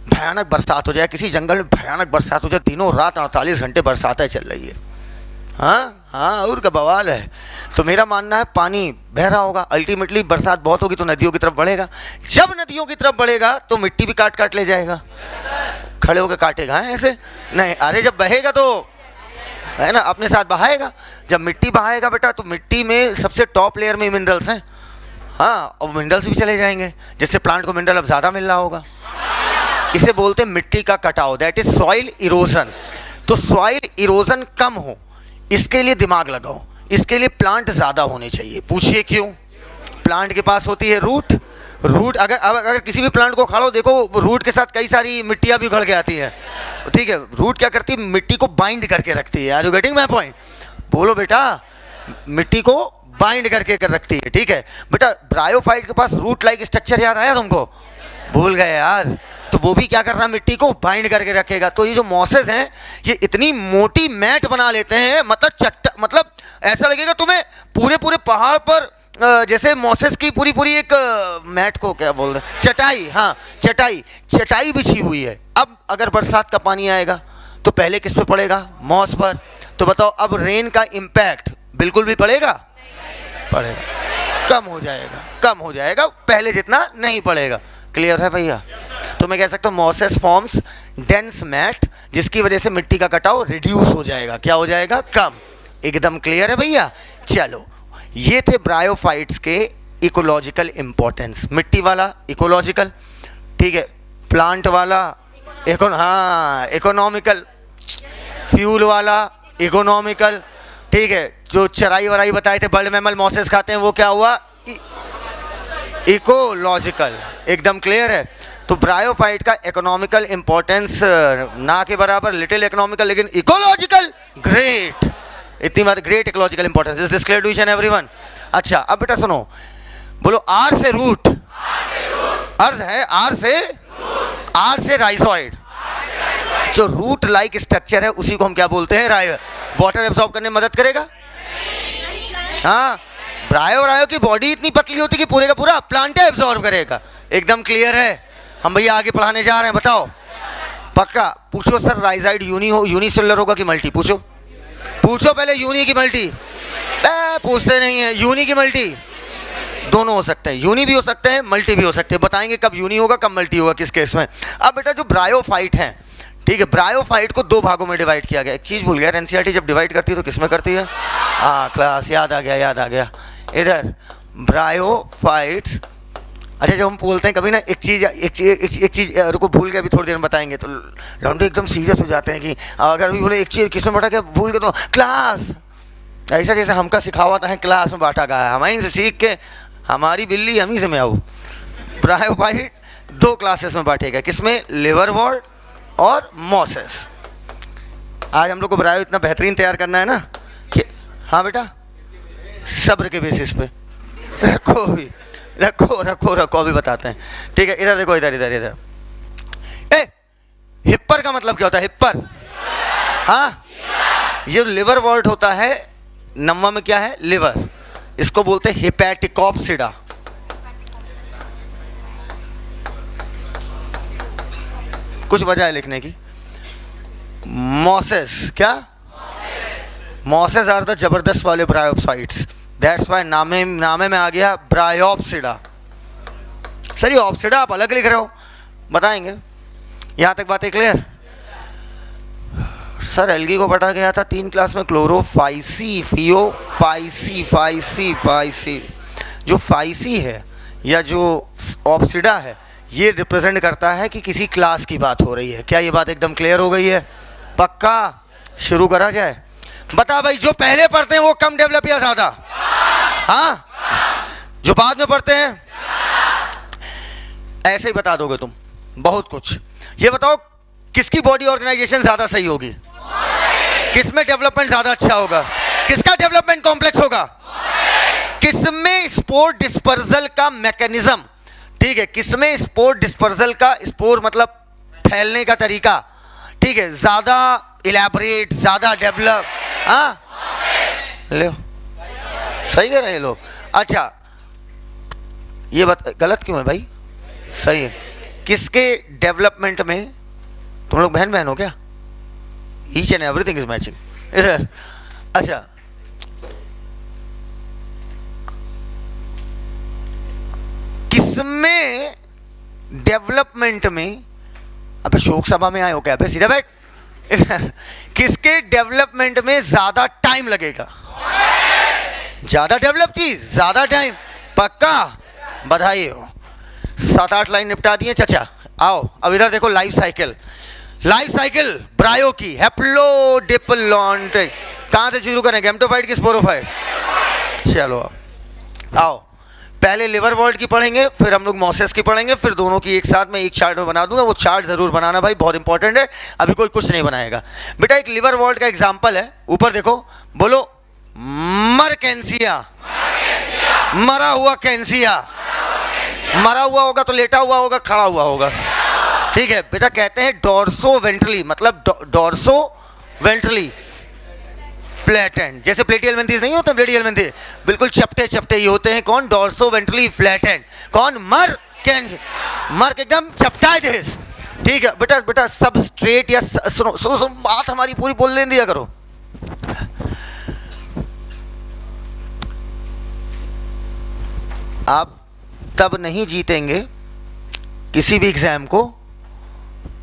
भयानक बरसात हो जाए, किसी जंगल में भयानक बरसात हो जाए, दिनों रात 48 घंटे बरसात चल रही है, हाँ और का बवाल है, तो मेरा मानना है पानी बह रहा होगा, अल्टीमेटली बरसात बहुत होगी तो नदियों की तरफ बढ़ेगा। जब नदियों की तरफ बढ़ेगा तो मिट्टी भी काट ले जाएगा, खड़े होकर काटेगा ऐसे नहीं, अरे जब बहेगा तो है ना अपने साथ बहाएगा। जब मिट्टी बहाएगा बेटा तो मिट्टी में सबसे टॉप लेयर में मिनरल्स हैं, हाँ, और मिनरल्स भी चले जाएंगे जिससे प्लांट को मिनरल अब ज़्यादा मिल रहा होगा। इसे बोलते हैं मिट्टी का कटाव, दैट इज सॉइल इरोजन। तो सॉइल इरोजन कम हो इसके लिए दिमाग लगाओ, इसके लिए प्लांट ज़्यादा होने चाहिए। पूछिए क्यों? प्लांट के पास होती है रूट, अगर किसी भी प्लांट को उखाड़ो देखो रूट के साथ कई सारी मिट्टियाँ भी उखड़ के आती है, ठीक है। रूट क्या करती है? मिट्टी को बाइंड करके रखती है। Are you getting my point? बोलो बेटा, मिट्टी को बाइंड करके रखती है, ठीक है बेटा। ब्रायोफाइट के पास रूट लाइक स्ट्रक्चर याद आया तुमको? भूल गए यार। तो वो भी क्या कर रहा है? मिट्टी को बाइंड करके रखेगा। तो ये जो मॉसेस हैं ये इतनी मोटी मैट बना लेते हैं, मतलब ऐसा लगेगा तुम्हें पूरे पहाड़ पर जैसे मॉसेस की पूरी एक मैट को क्या बोल रहे हैं, चटाई, हाँ चटाई बिछी हुई है। अब अगर बरसात का पानी आएगा तो पहले किस पे पड़ेगा? मॉस पर। तो बताओ अब रेन का इम्पैक्ट बिल्कुल भी पड़ेगा? कम हो जाएगा, पहले जितना नहीं पड़ेगा। क्लियर है भैया? तो मैं कह सकता हूँ मोसेस फॉर्म्स डेंस मैट, जिसकी वजह से मिट्टी का कटाव रिड्यूस हो जाएगा। क्या हो जाएगा? कम। एकदम क्लियर है भैया? चलो, ये थे ब्रायोफाइट्स के इकोलॉजिकल इंपॉर्टेंस। मिट्टी वाला इकोलॉजिकल, ठीक है, प्लांट वाला इकोनॉमिकल, फ्यूल वाला इकोनॉमिकल, ठीक है, जो चराई वराई बताए थे बर्ड मैमल मोसेस खाते हैं वो क्या हुआ? इकोलॉजिकल। एकदम क्लियर है? तो ब्रायोफाइट का इकोनॉमिकल इंपॉर्टेंस ना के बराबर, लिटिल इकोनॉमिकल, लेकिन इकोलॉजिकल ग्रेट, इतनी बात, great ecological importance. Is this clear to each and everyone? अच्छा, अब बेटा सुनो, बोलो आर से रूट, अर्ज है आर से राइजोइड। जो रूट लाइक स्ट्रक्चर है उसी को हम क्या बोलते हैं? रायो। वाटर एब्सॉर्ब करने में मदद करेगा? हाँ, ब्रायो की बॉडी इतनी पतली होती है कि पूरे का पूरा प्लांट एब्सॉर्ब करेगा। एकदम क्लियर है? हम भैया आगे पढ़ाने जा रहे हैं, बताओ पक्का? पूछो सर, राइजाइड यूनिसेलुलर होगा कि मल्टी? पूछो पहले, यूनी की मल्टी? पूछते नहीं है। यूनी की मल्टी? दोनों हो सकते हैं, यूनी भी हो सकते हैं, मल्टी भी हो सकते हैं। बताएंगे कब यूनी होगा कब मल्टी होगा किस केस में। अब बेटा जो ब्रायोफाइट है, ठीक है, ब्रायोफाइट को दो भागों में डिवाइड किया गया। एक चीज भूल गया, एनसीईआरटी जब डिवाइड करती है तो किस में करती है? हाँ, क्लास, याद आ गया। इधर ब्रायोफाइट्स। अच्छा, जब हम बोलते हैं कभी ना एक चीज रुको, भूल गया, अभी थोड़ी देर में बताएंगे, तो लौंडे एकदम सीरियस हो जाते हैं कि अगर भी बोले एक चीज किस में बांटा गया भूल गए तो क्लास, ऐसा जैसे हमका सिखावाता है क्लास में बांटा गया है, हमारी से सीख के हमारी बिल्ली हम ही से में आओ। ब्रायोफाइट दो क्लासेस में बांटे गए, किसमें? लिवरवॉर्ट और मोसेस। आज हम लोग को ब्रायो इतना बेहतरीन तैयार करना है ना कि हाँ बेटा, सब्र के बेसिस पे रखो अभी बताते हैं, ठीक है। इधर देखो, इधर हिप्पर का मतलब क्या होता है? हिप्पर, हाँ, ये लिवर वॉल्ट होता है, नम्मा में क्या है? लिवर। इसको बोलते हैं हिपैटिकोप्सिडा। कुछ वजह है लिखने की। मोसेस, क्या? मोसेस आर द जबरदस्त वाले ब्रायोफाइट्स, दैट्स वाई नामे में आ गया ब्रायोप्सिडा। सर ये ऑप्सिडा आप अलग लिख रहे हो, बताएंगे। यहां तक बातें क्लियर? सर एल्गी को पढ़ा गया था 3 क्लास में, क्लोरोफाइसी, फाइसी। जो फाइसी है या जो ऑप्सिडा है, ये रिप्रेजेंट करता है कि किसी क्लास की बात हो रही है। क्या ये बात एकदम क्लियर हो गई है? पक्का? शुरू करा जाए? बता भाई, जो पहले पढ़ते हैं वो कम डेवलप या ज्यादा? हाँ, जो बाद में पढ़ते हैं ऐसे ही बता दोगे तुम बहुत कुछ। ये बताओ किसकी बॉडी ऑर्गेनाइजेशन ज्यादा सही होगी? किसमें डेवलपमेंट ज्यादा अच्छा होगा? किसका डेवलपमेंट कॉम्प्लेक्स होगा? किसमें स्पोर डिस्पर्सल का मैकेनिज्म, ठीक है, किसमें स्पोर डिस्पर्सल का, स्पोर मतलब फैलने का तरीका, ठीक है, ज्यादा इलैबोरेट, ज्यादा डेवलप। हाँ, ले सही कह रहे हैं लोग। अच्छा, ये गलत क्यों है भाई? सही है। किसके डेवलपमेंट में, तुम लोग बहन बहन हो क्या? Each and everything is matching इधर। अच्छा, किसमें डेवलपमेंट में, अबे शोक सभा में आए हो क्या? अबे सीधा बैठ। किसके डेवलपमेंट में ज्यादा टाइम लगेगा? ज्यादा डेवलप चीज, ज्यादा टाइम। पक्का? बधाई हो, 7-8 लाइन निपटा दिए चचा। आओ अब इधर देखो, लाइफ साइकिल ब्रायो की, हैप्लोडिप्लॉन्टिक। कहां से शुरू करें, गैमेटोफाइट की स्पोरोफाइट? चलो आओ, पहले लिवर वॉल्ट की पढ़ेंगे, फिर हम लोग मोसेस की पढ़ेंगे, फिर दोनों की एक साथ में एक चार्ट में बना दूंगा। वो चार्ट जरूर बनाना भाई, बहुत इंपॉर्टेंट है। अभी कोई कुछ नहीं बनाएगा बेटा। एक लिवर वॉल्ट का एग्जांपल है, ऊपर देखो, बोलो मरकेंसिया, मरा हुआ कैंसिया। मरा हुआ होगा तो लेटा हुआ होगा, खड़ा हुआ होगा, ठीक है बेटा। कहते हैं डोर्सो वेंट्रली, मतलब डोर्सो वेंट्रली फ्लैटेंड, जैसे प्लेटियल मेंथिस नहीं होता, प्लेटियल मेंथिस बिल्कुल चपटे ही होते हैं। कौन? Dorso ventrally flattened. कौन? मर्क एकदम चपटाए थे, ठीक है बेटा। सब स्ट्रेट या सुनो बात हमारी पूरी बोलने दिया करो। आप तब नहीं जीतेंगे किसी भी एग्जाम को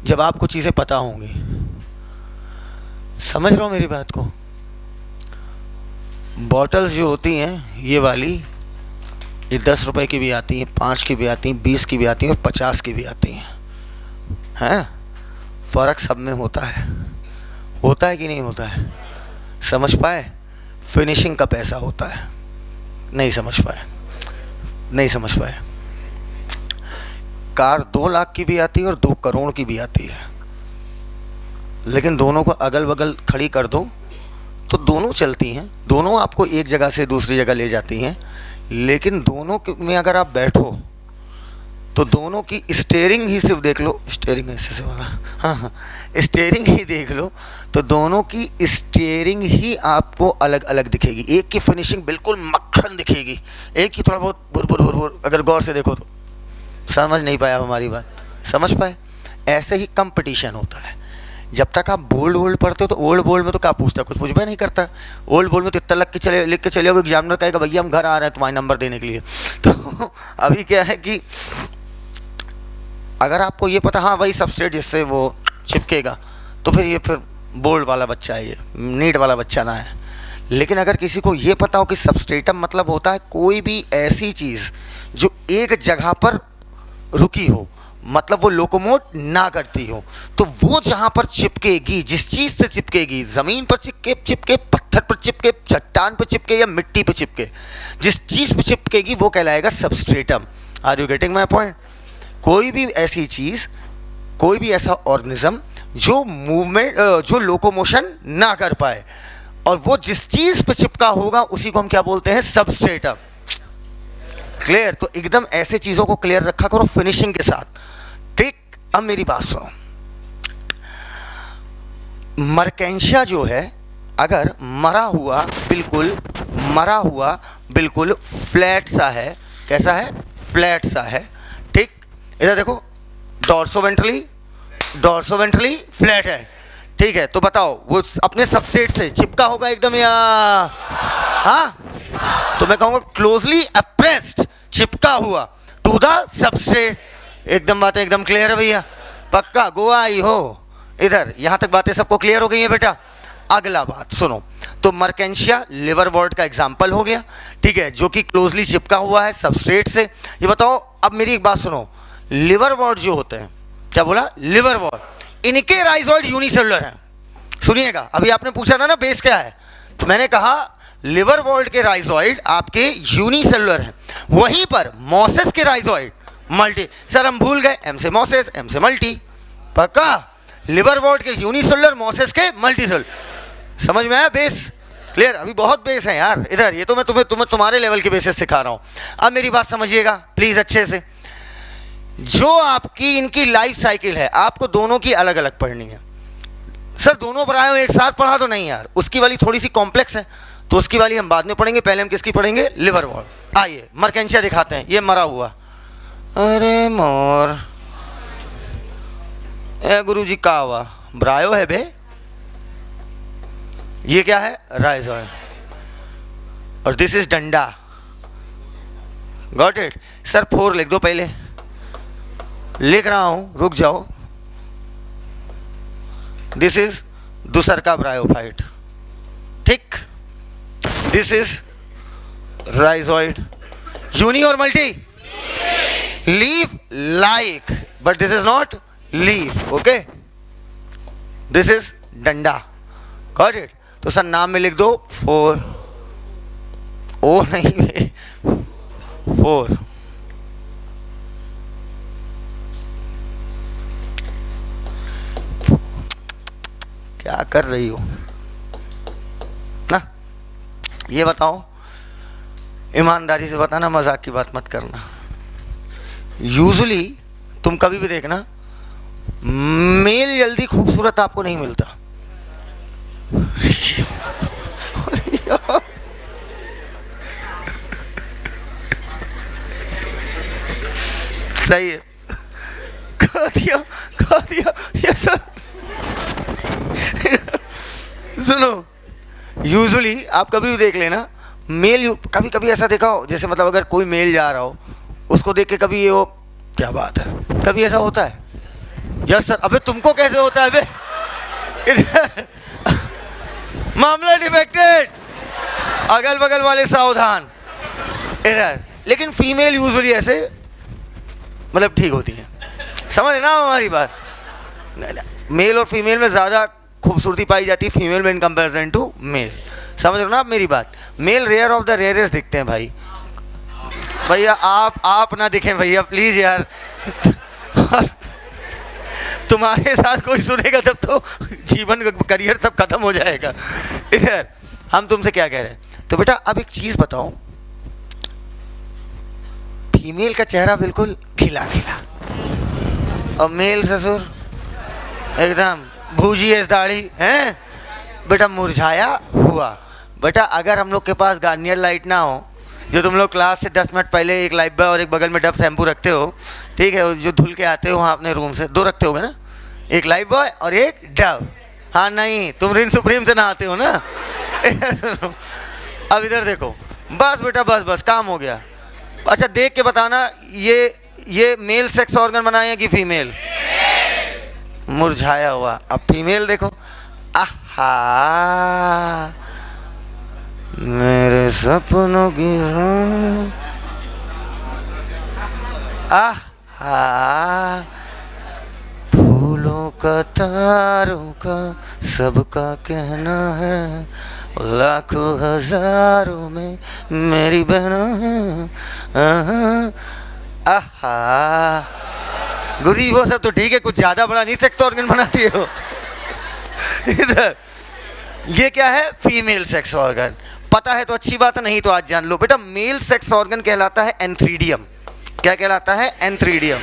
जब आपको चीज़ें पता होंगी। समझ रहे हो मेरी बात को? बॉटल्स जो होती हैं ये वाली, ये 10 रुपए की भी आती हैं, 5 की भी आती हैं, 20 की भी आती हैं और 50 की भी आती हैं। फ़र्क सब में होता है कि नहीं होता है? समझ पाए? फिनिशिंग का पैसा होता है। नहीं समझ पाए। कार 2 लाख की भी आती है और 2 करोड़ की भी आती है, लेकिन दोनों को अगल बगल खड़ी कर दो तो दोनों चलती हैं, दोनों आपको एक जगह से दूसरी जगह ले जाती हैं, लेकिन दोनों में अगर आप बैठो तो दोनों की स्टीयरिंग ही सिर्फ देख लो, स्टीयरिंग ऐसे वाला, हाँ, स्टीयरिंग ही देख लो तो दोनों की स्टीयरिंग ही आपको अलग अलग दिखेगी। एक की फिनिशिंग बिल्कुल मक्खन दिखेगी, एक की थोड़ा बहुत बुर अगर गौर से देखो तो। समझ नहीं पाया हमारी बात? समझ पाए? ऐसे ही कंपटीशन होता है। जब तक आप बोल्ड पढ़ते हो तो ओल्ड में तो क्या पूछता, कुछ पूछ भी नहीं करता। ओल्ड में तो इतना लिख के चले हो, एग्जामिनर कहेगा भैया हम घर आ रहे हैं तुम्हारे नंबर देने के लिए। तो अभी क्या है कि अगर आपको ये पता, हाँ भाई सबस्ट्रेट जिससे वो चिपकेगा, तो फिर बोल्ड वाला बच्चा है, ये नीट वाला बच्चा ना है। लेकिन अगर किसी को ये पता हो कि सबस्ट्रेटम मतलब होता है कोई भी ऐसी चीज़ जो एक जगह पर रुकी हो, मतलब वो लोकोमोट ना करती हो, तो वो जहाँ पर चिपकेगी, जिस चीज़ से चिपकेगी, ज़मीन पर चिपके, पत्थर पर चिपके, चट्टान पर चिपके या मिट्टी पर चिपके, जिस चीज़ पर चिपकेगी वो कहलाएगा substratum. Are you getting my point? कोई भी ऐसी चीज़, कोई भी ऐसा ऑर्गेनिज्म जो मूवमेंट, जो लोकोमोशन ना कर पाए, और वो जिस चीज़ पे चिपका होगा उसी को हम क्या बोलते हैं? सबस्ट्रेटम। क्लियर? तो एकदम ऐसे चीज़ों को क्लियर रखा करो फिनिशिंग के साथ, ठीक? अब मेरी बात सुनो। मर्केंशिया जो है, अगर मरा हुआ बिल्कुल फ्लैट सा है, कैसा है? फ्लैट सा है, ठीक? इधर देखो, डॉर्सोवेंट्रली फ्लैट है, ठीक है? तो बताओ वो अपने सबस्ट्रेट से चिपका होगा एकदम, या हाँ? तो मैं कहूँगा क्लोजली अप्रेस्ड, चिपका हुआ टू द सबस्ट्रेट। एकदम बातें एकदम क्लियर है भैया? पक्का गोवा आई हो? इधर यहाँ तक बातें सबको क्लियर हो गई है बेटा? अगला बात सुनो। तो मर्केंशिया लिवरवॉर्ट का एग्जाम्पल हो गया, ठीक है, जो कि क्लोजली चिपका हुआ है सबस्ट्रेट से। ये बताओ, अब मेरी एक बात सुनो, लिवरवॉर्ट जो होते हैं, क्या बोला? लिवरवॉर्ट, इनके राइजोइड यूनिसेलुलर हैं। सुनिएगा, अभी आपने पूछा था ना बेस क्या है, तो मैंने कहा लिवरवॉर्ट के राइजोइड आपके यूनिसेलुलर हैं, वहीं पर मोसेस के राइजोइड मल्टी। सर हम भूल गए, एम से मोसेस, एम से मल्टी। पक्का? लिवरवॉर्ट के यूनिसेलुलर, मोसेस के मल्टीसेलुलर। समझ में आया? Base clear? अभी बहुत बेस है यार इधर, ये तो मैं तुम्हारे लेवल के बेसिस सिखा रहा हूँ। अब मेरी बात समझिएगा प्लीज अच्छे से। जो आपकी इनकी लाइफ साइकिल है, आपको दोनों की अलग अलग पढ़नी है। सर दोनों ब्रायो एक साथ पढ़ा तो नहीं यार, उसकी वाली थोड़ी सी कॉम्प्लेक्स है, तो उसकी वाली हम बाद में पढ़ेंगे, पहले हम किसकी पढ़ेंगे? लिवरवॉर्ट। आइए मर्केंशिया दिखाते हैं, ये मरा हुआ। अरे मोर, ए गुरुजी का हुआ? ब्रायो है बे, ये क्या है? राइजोइड, और दिस इज डंडा। Got it? सर 4 लिख दो पहले। लिख रहा हूं, रुक जाओ। दिस इज दूसर का ब्रायोफाइट, ठीक? This is rhizoid. यूनी और multi? Leaf like, but this is not leaf, okay? This is डंडा। Got it? तो सर नाम में लिख दो 4, ओ नहीं 4। क्या कर रही हो ना? ये बताओ, ईमानदारी से बताना, मजाक की बात मत करना। यूजुअली तुम कभी भी देखना, मेल जल्दी खूबसूरत आपको नहीं मिलता। सही है, कह दिया ये सर। सुनो, यूजुअली आप कभी भी देख लेना, मेल कभी कभी ऐसा देखा हो, जैसे मतलब अगर कोई मेल जा रहा हो, उसको देख के कभी ये हो क्या बात है, कभी ऐसा होता है? Yes sir. अबे तुमको कैसे होता है? अबे इधर मामला डिफेक्टेड, अगल बगल वाले सावधान इधर। लेकिन फीमेल यूजुअली ऐसे मतलब ठीक होती है, समझ ना हमारी बात। मेल और फीमेल में ज़्यादा खूबसूरती पाई जाती है फीमेल में इन कंपैरिजन टू मेल। समझ रहे हो ना आप मेरी बात? Male rare of the rarest दिखते हैं भाई। भैया आप ना दिखें भैया प्लीज़ यार। तुम्हारे साथ कोई सुनेगा तब तो जीवन करियर सब खत्म हो जाएगा। इधर हम तुमसे क्या कह रहे हैं? तो बेटा अब एक चीज़ बताओ, फीमेल का चेहरा बिल्कुल खिला खिला और मेल ससुर एकदम भूजी है दाढ़ी है बेटा, मुरझाया हुआ। बेटा अगर हम लोग के पास गार्नियर लाइट ना हो, जो तुम लोग क्लास से 10 मिनट पहले एक लाइफ बॉय और एक बगल में डब शैम्पू रखते हो, ठीक है, जो धुल के आते हो वहाँ अपने रूम से, 2 रखते होगे ना, एक लाइफ बॉय और एक डब। हाँ नहीं, तुम रिन सुप्रीम से नहाते हो ना। अब इधर देखो, बस बेटा बस काम हो गया। अच्छा देख के बताना ये मेल सेक्स ऑर्गन बनाए हैं कि फीमेल? मुरझाया हुआ। अब फीमेल देखो, आहा मेरे सपनों की राह, आहा फूलों का तारों का सबका कहना है, लाखों हजारों में मेरी बहना है। आहा गुरी वो सब तो ठीक है, कुछ ज्यादा बड़ा नहीं सेक्स ऑर्गन बनाती हो। इधर ये क्या है? Female sex organ. पता है तो अच्छी बात है, नहीं तो आज जान लो बेटा। मेल सेक्स ऑर्गन कहलाता है एंथ्रीडियम। क्या कहलाता है? एंथ्रीडियम।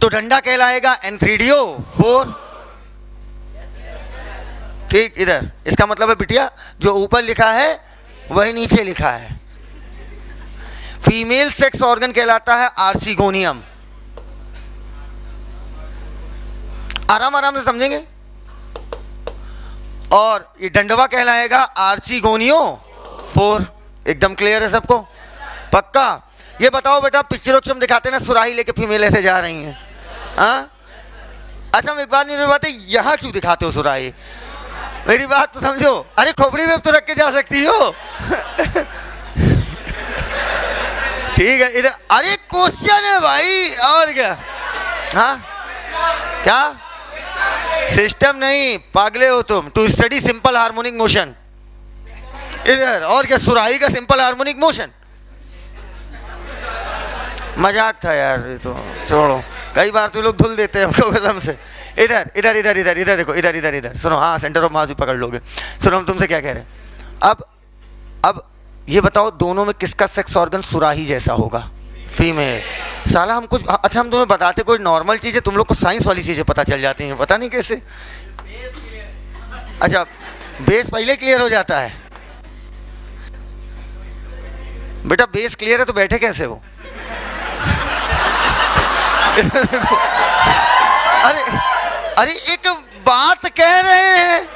तो डंडा कहलाएगा एंथ्रीडियो 4। ठीक, इधर इसका मतलब है बिटिया जो ऊपर लिखा है वही नीचे लिखा है। फीमेल सेक्स ऑर्गन कहलाता है आर्चिगोनियम। आराम से समझेंगे। और ये डंडवा कहलाएगा आर्चिगोनियो 4। एकदम क्लियर है सबको? पक्का? ये बताओ बेटा, पिक्चरों में दिखाते ना सुराही लेके फीमेल ऐसे जा रही हैं, हाँ? अच्छा हम एक बात नहीं, मेरी बात है, यहाँ क्यों दिखाते हो सुराही? मेरी बात तो समझो। अरे खोपड़ी में तो रख के जा सकती हो। ठीक है इधर। अरे क्वेश्चन है भाई, और क्या? हाँ क्या सिस्टम नहीं, पागले हो तुम। To study simple harmonic motion. इधर और क्या? सुराही का सिंपल हार्मोनिक मोशन। मजाक था यार, ये तो छोड़ो। कई बार तो लोग धुल देते हैं हमको कसम से। इधर इधर इधर इधर इधर देखो, इधर इधर इधर सुनो। हाँ सेंटर ऑफ मास भी पकड़ लोगे। सुनो हम तुमसे क्या कह रहे हैं। अब ये बताओ दोनों में किसका सेक्स ऑर्गन सुराही जैसा होगा? फीमेल। साला हम कुछ अच्छा हम तुम्हें बताते कोई नॉर्मल चीज़ है, तुम लोग को साइंस वाली चीज़ें पता चल जाती हैं, पता नहीं कैसे। अच्छा बेस पहले क्लियर हो जाता है? बेटा बेस क्लियर है तो बैठे कैसे हो? अरे एक बात कह रहे हैं,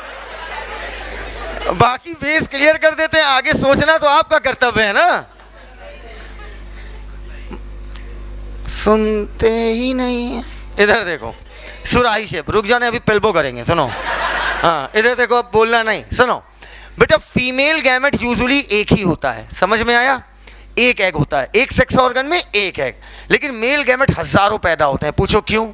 बाकी बेस क्लियर कर देते हैं, आगे सोचना तो आपका कर्तव्य है ना। सुनते ही नहीं है। इधर देखो सुराही शेप। रुक जाने, अभी पेल्बो करेंगे, सुनो। हाँ इधर देखो, अब बोलना नहीं। सुनो बेटा, फीमेल गैमेट यूजुअली एक ही होता है, समझ में आया? एक एग होता है, एक सेक्स ऑर्गन में एक एग। लेकिन मेल गैमेट हजारों पैदा होते हैं। पूछो क्यों?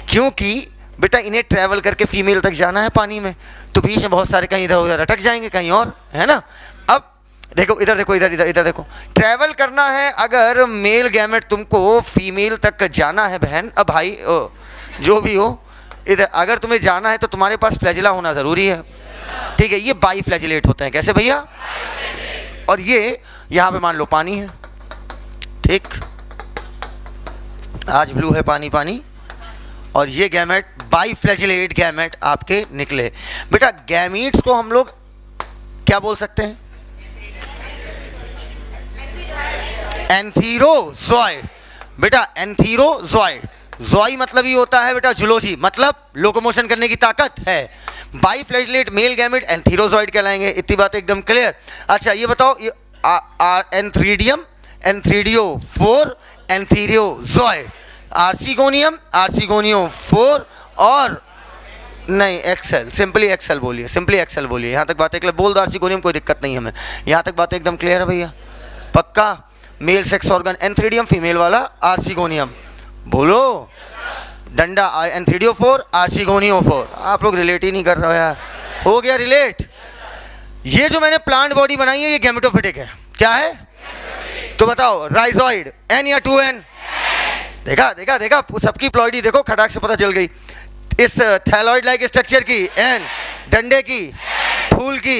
क्योंकि बेटा इन्हें ट्रैवल करके फीमेल तक जाना है पानी में, तो बीच में बहुत सारे कहीं इधर उधर अटक जाएंगे, कहीं और, है ना। अब देखो इधर देखो, इधर इधर इधर देखो, ट्रैवल करना है अगर मेल गैमेट तुमको फीमेल तक जाना है बहन, अब भाई जो भी हो, इधर अगर तुम्हें जाना है तो तुम्हारे पास फ्लैजिला होना ज़रूरी है, ठीक है। ये बाई फ्लैजिलेट होते हैं। कैसे भैया? और ये यहाँ पे मान लो पानी है, ठीक, आज ब्लू है पानी पानी, और ये गैमेट बाई फ्लैजिलेट गैमेट आपके निकले। बेटा गैमीट्स को हम लोग क्या बोल सकते हैं? एंथीरोजॉइड। बेटा एंथीरोजॉइड, जॉई मतलब ही होता है बेटा जुलोजी, मतलब लोकोमोशन करने की ताकत है। Biflagellate male gamete antherozoid कहलाएंगे। इतनी बात एकदम क्लियर। अच्छा ये बताओ, antheridium, antheridia 4, antherozoid. Archegonium, archegonium 4 और नहीं एक्सेल, सिंपली एक्सेल बोलिए, सिंपली एक्सेल बोलिए। यहाँ तक बातें क्लियर, बोल दो आर्चिगोनियम, कोई दिक्कत नहीं हमें, यहाँ तक बातें एकदम क्लियर है भैया, पक्का। Male sex organ antheridium, female वाला आर्चिगोनियम, बोलो डंडा एंथ्रीडियो 4, आर्चिगोनियो 4। आप लोग रिलेट ही नहीं कर रहे हो यार, हो गया रिलेट। ये जो मैंने प्लांट बॉडी बनाई है ये गैमेटोफिटिक है, क्या है तो बताओ, राइजोइड, एन या 2n, देखा देखा देखा, सबकी प्लॉइडी देखो खटाक से पता चल गई। इस थैलॉइड लाइक स्ट्रक्चर की एन, डंडे की, फूल की,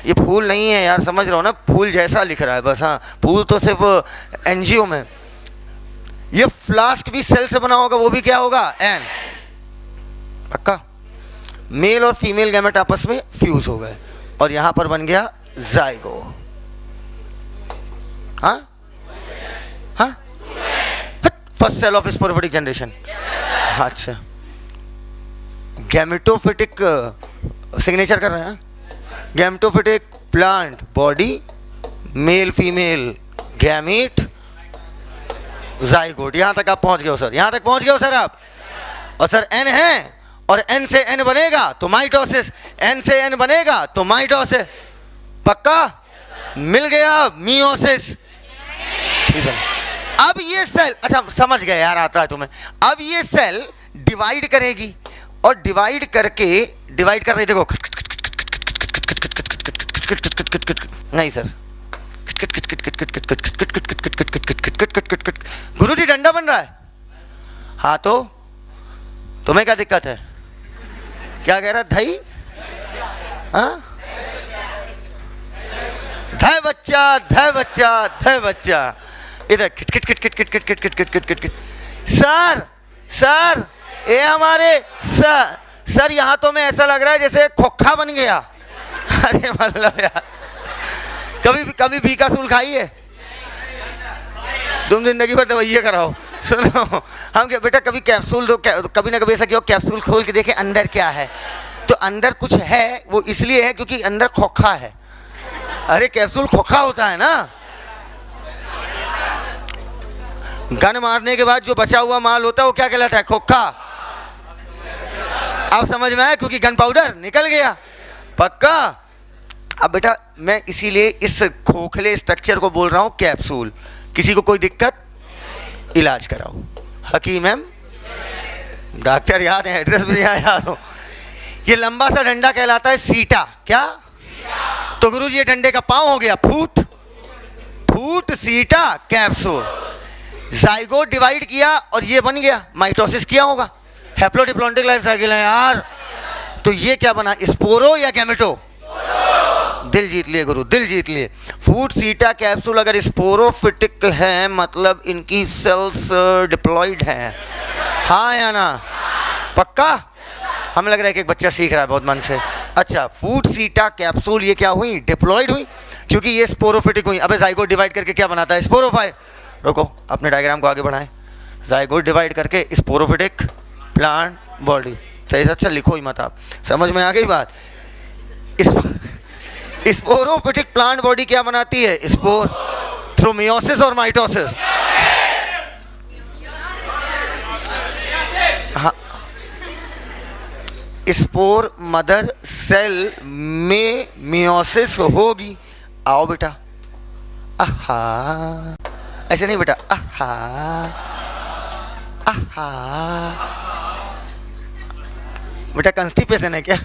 ये फूल नहीं है यार, समझ रहे हो ना, फूल जैसा लिख रहा है बस, हाँ फूल तो सिर्फ एनजीओ में। ये फ्लास्क भी सेल से बना होगा, वो भी क्या होगा, एन, पक्का। मेल और फीमेल गैमेट आपस में फ्यूज हो गए और यहां पर बन गया जाइगो, हाँ हाँ, first cell of sporophytic generation. अच्छा, गैमेटोफिटिक सिग्नेचर कर रहे हैं, gametophytic plant body, male female gamete, zygote. यहां तक आप पहुंच गए हो सर, यहां तक पहुंच गए हो सर आप। और सर एन है और एन से एन बनेगा तो माइटोसिस, एन से एन बनेगा तो माइटोसिस, पक्का मिल गया मियोसिस। अब ये सेल, अच्छा समझ गए यार, आता है तुम्हें। अब ये सेल डिवाइड करेगी और डिवाइड करके, डिवाइड कर रही, देखो नहीं सर, गुरुजी डंडा बन रहा है, हाँ तो तुम्हें क्या दिक्कत है, क्या कह रहा धई, हाँ धय बच्चा, धय बच्चा, धय बच्चा, इधर kit kit kit kit kit kit kit kit kit kit kit. Sir sir ये हमारे सर यहाँ तो मैं ऐसा लग रहा है जैसे खोखा बन गया। अरे मतलब यार, कभी बीकासूल खाई है तुम, जिंदगी भर दवाइया कराओ। सुनो हम क्या बेटा, कभी कैप्सूल दो, कभी ना कभी ऐसा किया कैप्सूल खोल के देखे अंदर क्या है, तो अंदर कुछ है, वो इसलिए है क्योंकि अंदर खोखा है। अरे कैप्सूल खोखा होता है ना, गन मारने के बाद जो बचा हुआ माल होता है वो क्या कहलाता है, खोखा। अब समझ में आया, क्योंकि गन पाउडर निकल गया, पक्का। अब बेटा मैं इसीलिए इस खोखले स्ट्रक्चर को बोल रहा हूं कैप्सूल। किसी को कोई दिक्कत, इलाज कराओ। हकीम एम डॉक्टर याद है, एड्रेस भी याद हो। ये लंबा सा डंडा कहलाता है सीटा, क्या, तो गुरुजी ये डंडे का पांव हो गया फूट, फूट सीटा कैप्सूल। जाइगोट डिवाइड किया और ये बन गया, माइटोसिस किया होगा, हैप्लोडिप्लॉन्टिक लाइफ साइकिल है यार। तो ये क्या बना, स्पोरो या गैमेटो, दिल जीत लिए गुरु, दिल जीत लिए। फूट सीटा कैप्सूल अगर स्पोरोफिटिक है मतलब इनकी सेल्स डिप्लॉयड हैं, हाँ या ना, पक्का। हमें लग रहा है कि एक बच्चा सीख रहा है बहुत मन से। अच्छा, फूट सीटा कैप्सूल ये क्या हुई, डिप्लॉयड हुई, क्योंकि ये स्पोरोफिटिक हुई। अबे जाइगोट डिवाइड करके क्या बनाता है, स्पोरोफाइट। रुको अपने डायग्राम को आगे बढ़ाएं। जाइगोट डिवाइड करके स्पोरोफिटिक प्लांट बॉडी। तो अच्छा लिखो ही मत आप, समझ में आ गई बात। स्पोरोफिटिक प्लांट बॉडी क्या बनाती है, स्पोर, थ्रू मियोसिस और माइटोसिस। हाँ, स्पोर मदर सेल में मियोसिस होगी। आओ बेटा, आहा, ऐसे नहीं बेटा, आहा आहा, बेटा कंस्टिपेशन है क्या?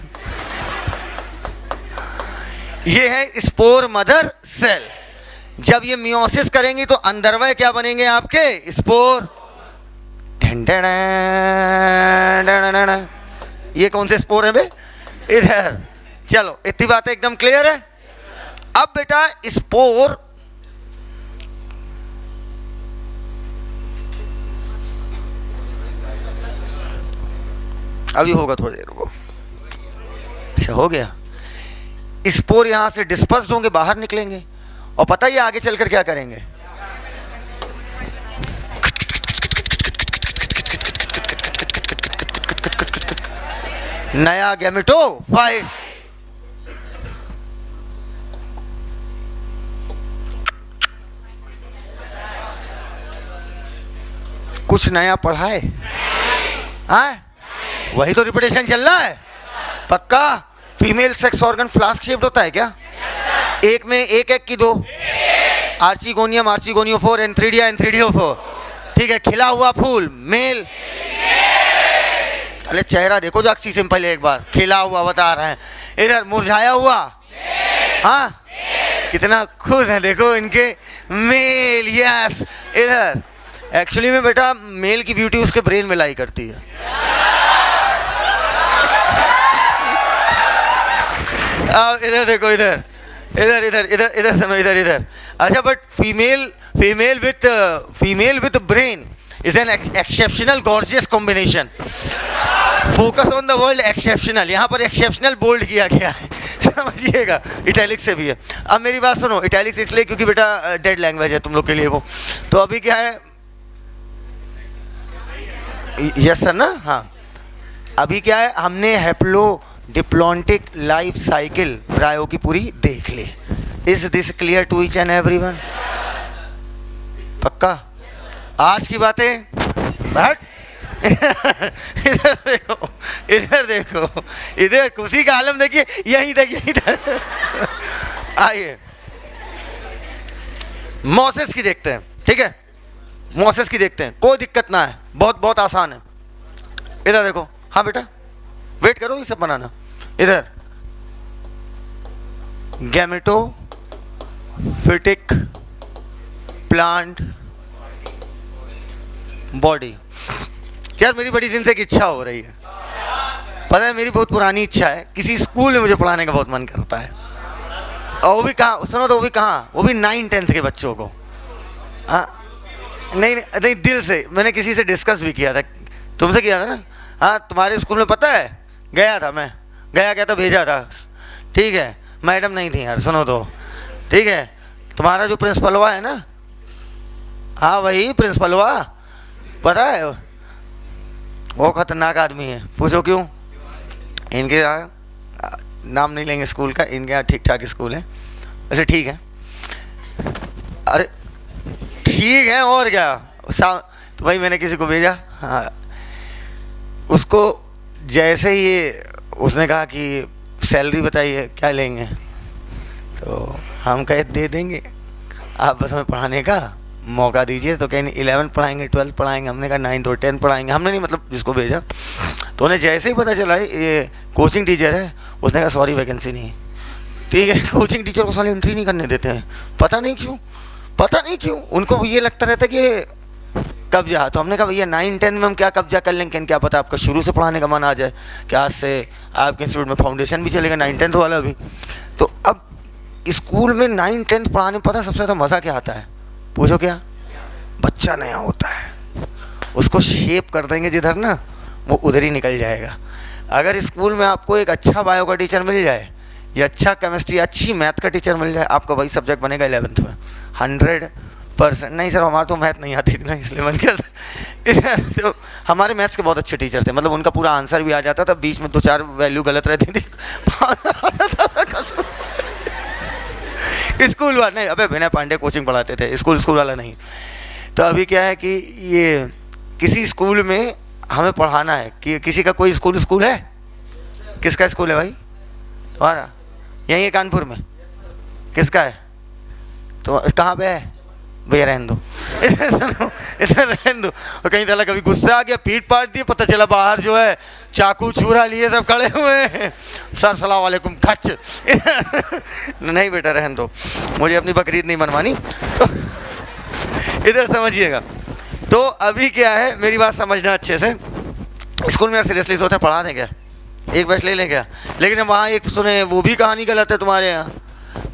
ये है स्पोर मदर सेल। जब ये मियोसिस करेंगी तो अंदरवय क्या बनेंगे आपके, स्पोर। ये कौन से स्पोर है बे, इधर। चलो इतनी बातें एकदम क्लियर है। अब बेटा स्पोर अभी होगा, थोड़ी देर रुको। अच्छा हो गया। स्पोर यहां से डिस्पर्स्ड होंगे, बाहर निकलेंगे, और पता ही आगे चलकर क्या करेंगे, नया गैमेटोफाइट। कुछ कुछ नया पढ़ा है? हाँ, वही तो रिपीटेशन चल रहा है। पक्का? Female sex organ flask shaped होता है क्या? एक में एक की दो, आर्चिगोनियम आर्चिगोनियोफोर, एंथ्रीडिया एंथ्रीडियोफोर। ठीक है, खिला हुआ फूल मेल। अरे चेहरा देखो जाक्सी सिंपल, एक बार खिला हुआ बता रहे हैं। इधर मुरझाया हुआ, हाँ कितना खुश है देखो इनके, मेल। यस, इधर एक्चुअली में बेटा मेल की ब्यूटी उसके ब्रेन में लाई करती है। अब इधर देखो, इधर इधर इधर इधर इधर सुनो, इधर इधर। अच्छा, but female with brain is an exceptional gorgeous combination. Focus on the world exceptional, यहाँ पर एक्सेप्शनल बोल्ड किया गया है, समझिएगा। इटैलिक से भी है। अब मेरी बात सुनो, इटैलिक इसलिए क्योंकि बेटा डेड लैंग्वेज है तुम लोग के लिए वो। तो अभी क्या है, यस सर ना, हाँ अभी क्या है, हमने haplo diplontic life cycle bryo की पूरी देख ली। Is this clear to each and everyone? पक्का? आज की बातें बट इधर देखो, इधर देखो, इधर खुशी का आलम देखिए, यहीं तक, यहीं तक। आइए मोसेस की देखते हैं, ठीक है? मोसेस की देखते हैं, कोई दिक्कत ना है, बहुत बहुत आसान है। इधर देखो, हाँ बेटा वेट करो, ये सब बनाना। इधर गैमेटोफिटिक प्लांट बॉडी। यार मेरी बड़ी दिन से एक इच्छा हो रही है, पता है मेरी बहुत पुरानी इच्छा है, किसी स्कूल में मुझे पढ़ाने का बहुत मन करता है। और वो भी कहाँ सुनो, तो वो भी कहाँ, वो भी 9-10 के बच्चों को। हाँ नहीं नहीं, दिल से। मैंने किसी से डिस्कस भी किया था, तुमसे किया था ना? हाँ, तुम्हारे स्कूल में पता है, गया था मैं, गया तो भेजा था, ठीक है? मैडम नहीं थी यार, सुनो तो, ठीक है? तुम्हारा जो प्रिंसिपलवा है ना, हाँ वही प्रिंसिपलवा, पता है वो खतरनाक आदमी है। पूछो क्यों? इनके यहाँ नाम नहीं लेंगे स्कूल का, इनके यहाँ ठीक ठाक स्कूल है वैसे, ठीक है? अरे ठीक है, और क्या। तो भाई मैंने किसी को भेजा, हाँ उसको जैसे ही ये उसने कहा कि सैलरी बताइए क्या लेंगे, तो हम कहे दे देंगे, आप बस हमें पढ़ाने का मौका दीजिए। तो कहीं 11 पढ़ाएंगे, 12 पढ़ाएंगे, हमने कहा 9 और 10 पढ़ाएंगे। हमने नहीं, मतलब जिसको भेजा, तो उन्हें जैसे ही पता चला ये कोचिंग टीचर है, उसने कहा सॉरी वैकेंसी नहीं है। ठीक है, कोचिंग टीचर को साले एंट्री नहीं करने देते हैं, पता नहीं क्यों, पता नहीं क्यों। उनको ये लगता रहता है कि कब्जा। तो हमने कहा भैया 9-10 में हम क्या कब्जा कर लेंगे, क्या पता आपका शुरू से पढ़ाने का मन आ जाए, कि आज से आपके इंस्टीट्यूट में फाउंडेशन भी चलेगा 9-10 वाला भी। तो अब स्कूल में 9-10 पढ़ाने में पता सबसे ज़्यादा मज़ा क्या आता है? पूछो क्या? बच्चा नया होता है, उसको शेप कर देंगे जिधर ना, वो उधर ही निकल जाएगा। अगर स्कूल में आपको एक अच्छा बायो का टीचर मिल जाए, या अच्छा केमिस्ट्री, अच्छी मैथ का टीचर मिल जाए, आपका वही सब्जेक्ट बनेगा 11th में 100%। नहीं सर हमारे तो मैथ नहीं आती थी ना, इसलिए मन किया। तो हमारे मैथ्स के बहुत अच्छे टीचर थे, मतलब उनका पूरा आंसर भी आ जाता था, बीच में 2-4 वैल्यू गलत रहती थी। स्कूल वाला नहीं, अबे विनय पांडे कोचिंग पढ़ाते थे, स्कूल वाला नहीं। तो अभी क्या है कि ये किसी स्कूल में हमें पढ़ाना है, कि किसी का कोई स्कूल है? किसका स्कूल है भाई तुम्हारा? यहीं है कानपुर में? किसका है? तो कहाँ पे है भैया? रहने दो, इधर रहने दो। और कहीं तरह कभी गुस्सा आ गया, पीट पाट दिए, पता चला बाहर जो है चाकू छुरा लिए सब खड़े हुए हैं, सर सलाम वालेकुम खच। नहीं बेटा रहने दो, मुझे अपनी बकरीद नहीं मनवानी। तो इधर समझिएगा। तो अभी क्या है, मेरी बात समझना अच्छे से। स्कूल में सीरियसली सोचते हैं पढ़ा दें क्या, एक बैच ले लें क्या? लेकिन वहाँ एक सुने, वो भी कहानी गलत है तुम्हारे यहाँ।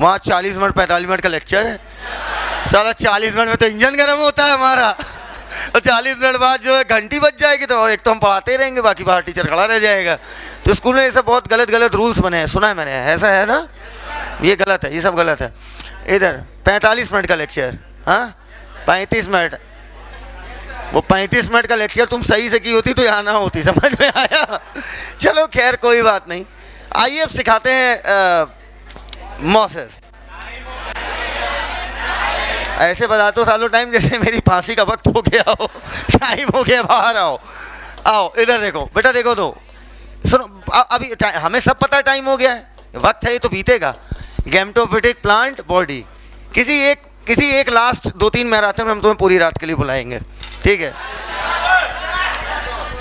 वहाँ 40 मिनट 45 मिनट का लेक्चर है, साला 40 मिनट में तो इंजन गर्म होता है हमारा, और 40 मिनट बाद जो है घंटी बज जाएगी, तो एक तो हम पढ़ाते ही रहेंगे, बाकी बाहर टीचर खड़ा रह जाएगा। तो स्कूल में ये सब बहुत गलत रूल्स बने हैं, सुना है मैंने, ऐसा है ना? ये गलत है, ये सब गलत है। इधर 45 मिनट का लेक्चर, हाँ 35 मिनट, वो 35 मिनट का लेक्चर तुम सही से की होती तो यहाँ ना होती, समझ में आया? चलो खैर कोई बात नहीं। आइए अब सिखाते हैं मोसेस। ऐसे बताते हो सालों टाइम जैसे मेरी फांसी का वक्त हो गया हो, टाइम हो गया, बाहर आओ। आओ इधर देखो बेटा, देखो तो सुनो, अभी हमें सब पता है टाइम हो गया है, वक्त है ये तो बीतेगा। गैमेटोफिटिक प्लांट बॉडी, किसी एक लास्ट 2-3 मैराथन में हम तुम्हें पूरी रात के लिए बुलाएंगे, ठीक है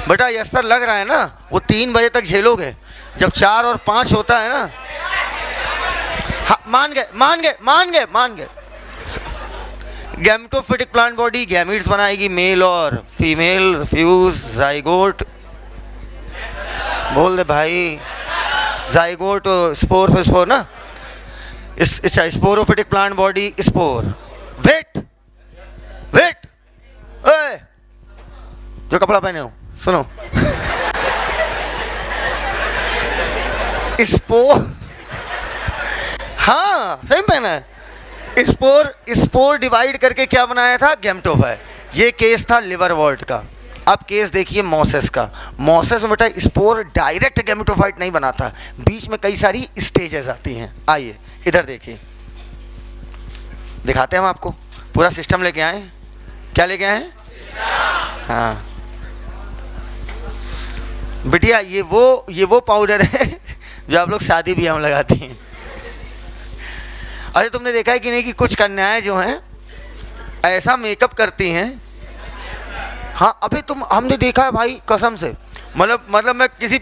बेटा? यस सर लग रहा है ना, वो 3 बजे तक झेलोगे, जब 4 और 5 होता है ना। हाँ, मान गए। गैमेटोफिटिक प्लांट बॉडी गैमीट्स बनाएगी, मेल और फीमेल, फ्यूज, जाइगोट, बोल दे भाई, जाइगोट स्पोर ना, अच्छा sporophytic plant body spore. Wait ओए जो कपड़ा पहने हो सुनो, स्पोर, हाँ सही पहना है। स्पोर डिवाइड करके क्या बनाया था? गैमेटोफाइट। ये केस था लिवरवर्ट का। अब केस देखिए मोसेस का। मोसेस में बेटा स्पोर डायरेक्ट गैमेटोफाइट नहीं बनाता, बीच में कई सारी स्टेजेस आती हैं। आइए इधर देखिए, दिखाते हैं हम आपको, पूरा सिस्टम लेके आए। क्या लेके आए? हाँ बिटिया, ये वो पाउडर है जो आप लोग शादी ब्याह में लगाती हैं। अरे तुमने देखा है कि नहीं कि कुछ कन्याएं जो हैं ऐसा मेकअप करती हैं। हाँ अभी हमने देखा है भाई, कसम से, मतलब मैं किसी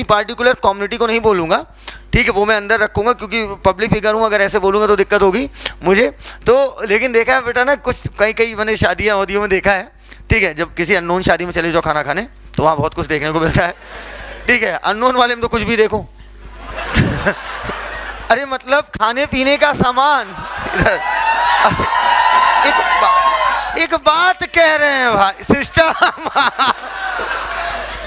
पार्टिकुलर कम्युनिटी को नहीं बोलूँगा, ठीक है, वो मैं अंदर रखूँगा क्योंकि पब्लिक फिगर हूँ, अगर ऐसे बोलूँगा तो दिक्कत होगी मुझे तो। लेकिन देखा है बेटा ना, कुछ कई मैंने शादियाँ वादियों में देखा है, ठीक है, जब किसी अननोन शादी में चले जाओ खाना खाने तो वहाँ बहुत कुछ देखने को मिलता है, ठीक है। अननोन वाले में तो कुछ भी देखो अरे मतलब खाने पीने का सामान एक बात कह रहे हैं भाई, सिस्टम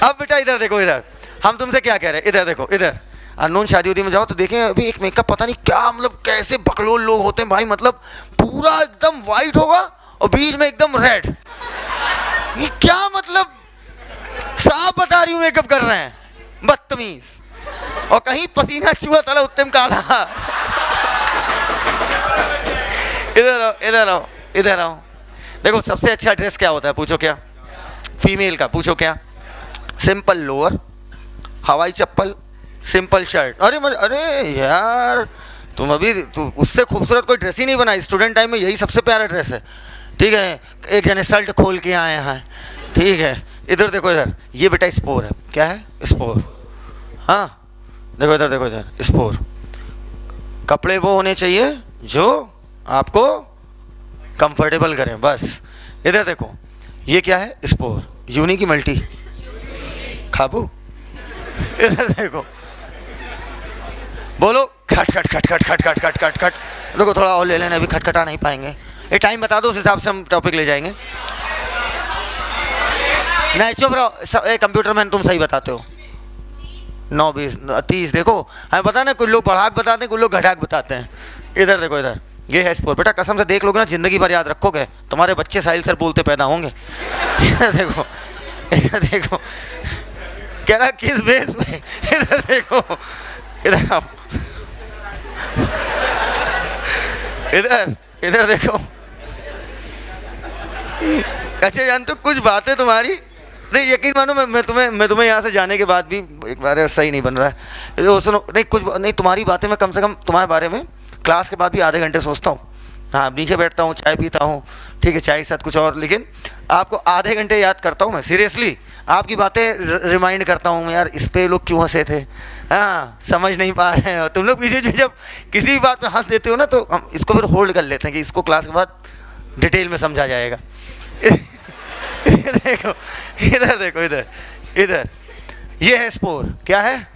अब बेटा इधर देखो, इधर हम तुमसे क्या कह रहे हैं, इधर देखो, इधर अननोन शादी उदी में जाओ तो देखें अभी एक मेकअप पता नहीं क्या, मतलब कैसे बकलोल लोग होते हैं भाई, मतलब पूरा एकदम वाइट होगा और बीच में एकदम रेड। ये क्या मतलब, साफ बता रही हूँ मेकअप कर रहे हैं, बदतमीज। और कहीं पसीना चूहा तला उत्तम काला इधर आओ। देखो सबसे अच्छा ड्रेस क्या होता है, पूछो क्या? फीमेल का पूछो क्या? सिंपल लोअर, हवाई चप्पल, सिंपल शर्ट। अरे यार तुम उससे खूबसूरत कोई ड्रेस ही नहीं बनाई। स्टूडेंट टाइम में यही सबसे प्यारा ड्रेस है, ठीक है। एक जने शर्ट खोल के आए हैं, ठीक है। इधर देखो, इधर ये बेटा स्पोर है। क्या है? स्पोर। हाँ देखो इधर, देखो इधर स्पोर। कपड़े वो होने चाहिए जो आपको कंफर्टेबल करें, बस। इधर देखो, ये क्या है? स्पोर। यूनी की मल्टी? खाबू। इधर देखो, बोलो खट खट खट खट खट खट खट खट खट। देखो थोड़ा और ले लेना, अभी खटखटा नहीं पाएंगे। ये टाइम बता दो, उस हिसाब से हम टॉपिक ले जाएंगे। नहीं चुप रहो, कंप्यूटर मैन तुम सही बताते हो। 9, 20, 30। देखो हमें पता है ना, कुछ लोग बढ़ाक बताते हैं, कुछ लोग घटाक बताते हैं। इधर देखो, इधर ये है स्पोर। बेटा कसम से देख लोगे ना, जिंदगी भर याद रखोगे, तुम्हारे बच्चे साहिल सर बोलते पैदा होंगे। इधर देखो, इधर देखो, कह रहा किस बेस में। इधर देखो, इधर आओ, इधर देखो। अच्छा जानते हो कुछ बातें तुम्हारी नहीं, यकीन मानो, मैं तुम्हें यहाँ से जाने के बाद भी एक बार सही नहीं बन रहा है। तो सुनो, नहीं कुछ नहीं, तुम्हारी बातें मैं कम से कम तुम्हारे बारे में क्लास के बाद भी आधे घंटे सोचता हूँ। हाँ नीचे बैठता हूँ, चाय पीता हूँ, ठीक है, चाय के साथ कुछ और, लेकिन आपको आधे घंटे याद करता हूँ मैं, सीरियसली। आपकी बातें रिमाइंड करता हूँ यार, इस पे लोग क्यों हंसे थे, हाँ समझ नहीं पा रहे हैं। तुम लोग बीच में जब किसी भी बात में हंस देते हो ना, तो हम इसको फिर होल्ड कर लेते हैं कि इसको क्लास के बाद डिटेल में समझा जाएगा। देखो, इधर देखो, इधर ये है स्पोर। क्या है?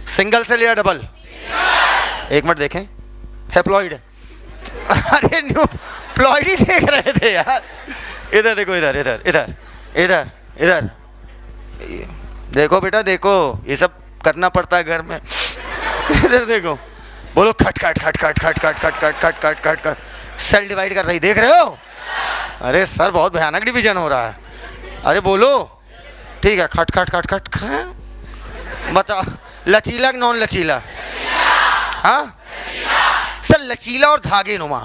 सिंगल सेल या डबल? एक मिनट देखें, हैप्लॉइड। अरे न्यू प्लॉइड ही देख रहे थे यार। इधर देखो, इधर देखो बेटा, देखो ये सब करना पड़ता है घर में। इधर देखो, बोलो खट खट खट खट खट खट खट खट खट खट खट खट। सेल डिवाइड कर रही, देख रहे हो? अरे सर बहुत भयानक डिवीजन हो रहा है। अरे बोलो, ठीक है, खट खट खट खट खट। बताओ लचीला कि नॉन लचीला? हाँ सर, लचीला और धागे नुमा।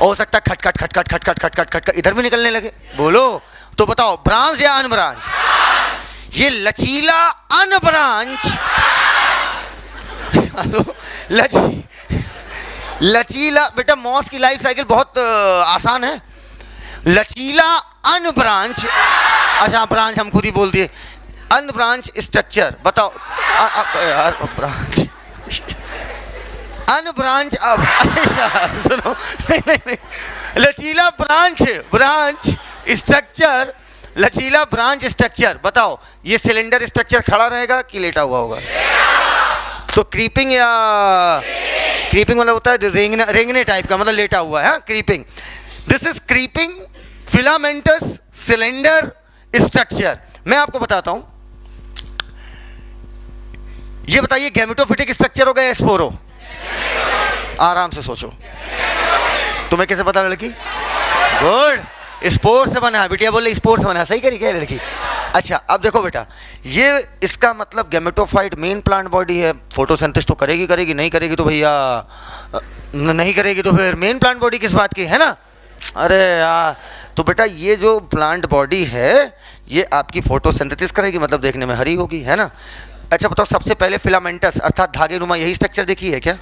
हो सकता है खटखट खटखट खटखट खटखट खटखट इधर भी निकलने लगे। बोलो तो बताओ, ब्रांच या अनब्रांच? ये लचीला अनब्रांच, लचीला बेटा, मॉस की लाइफ साइकिल बहुत आसान है। लचीला अनब्रांच, अच्छा ब्रांच हम खुद ही बोल दिए। अनब्रांच स्ट्रक्चर बताओ। यार ब्रांच अनब्रांच, अब सुनो, नहीं, लचीला ब्रांच स्ट्रक्चर, लचीला ब्रांच स्ट्रक्चर बताओ, ये सिलेंडर स्ट्रक्चर खड़ा रहेगा कि लेटा हुआ होगा? तो क्रीपिंग या क्रीपिंग मतलब होता है रेंगने टाइप का, मतलब लेटा हुआ है creeping. This is creeping filamentous cylinder structure. मैं आपको बताता हूं, ये बताइए गैमेटोफिटिक स्ट्रक्चर होगा या स्पोरो? आराम से सोचो। तुम्हें कैसे पता लड़की? गुड, स्पोर से बना है। बिटिया बोले स्पोर से बना है, सही करी क्या लड़की? अच्छा अब देखो बेटा, ये इसका मतलब गैमेटोफाइट मेन प्लांट बॉडी है, फोटोसिंथेसिस तो करेगी, नहीं करेगी तो भैया नहीं करेगी तो फिर मेन प्लांट बॉडी किस बात की है ना? अरे यार, तो बेटा ये जो प्लांट बॉडी है ये आपकी फोटोसिंथेसिस करेगी, मतलब देखने में हरी होगी, है ना? अच्छा बताओ, सबसे पहले फिलामेंटस अर्थात धागे नुमा यही स्ट्रक्चर देखी है क्या?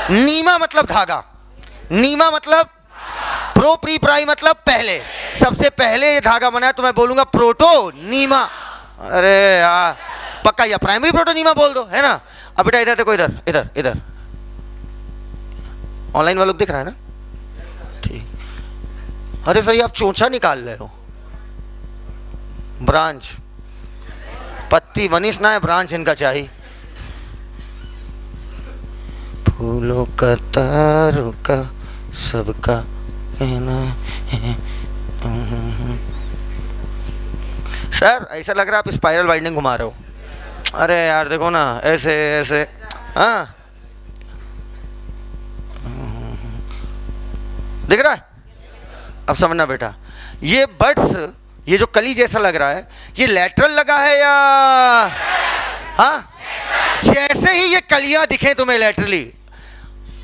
नीमा मतलब धागा, नीमा मतलब प्रो प्री प्राई मतलब पहले, सबसे पहले ये धागा बना है तो मैं बोलूंगा प्रोटो नीमा। अरे यार पक्का, या प्राइमरी प्रोटो नीमा बोल दो, है ना? अब बेटा इधर देखो, इधर इधर इधर, ऑनलाइन वालों को दिख रहा है ना? ठीक। अरे सही, आप चोंचा निकाल रहे हो। ब्रांच, पत्ती वनिश ना है, ब्रांच इनका चाहिए। फूलों का तारों का सबका कहना है। सर ऐसा लग रहा है आप स्पाइरल वाइंडिंग घुमा रहे हो। अरे यार देखो ना, ऐसे ऐसे, हाँ दिख रहा है? अब समझना बेटा, ये बड्स, ये जो कली जैसा लग रहा है, ये लैटरल लगा है या हाँ? जैसे ही ये कलियां दिखे तुम्हें लैटरली,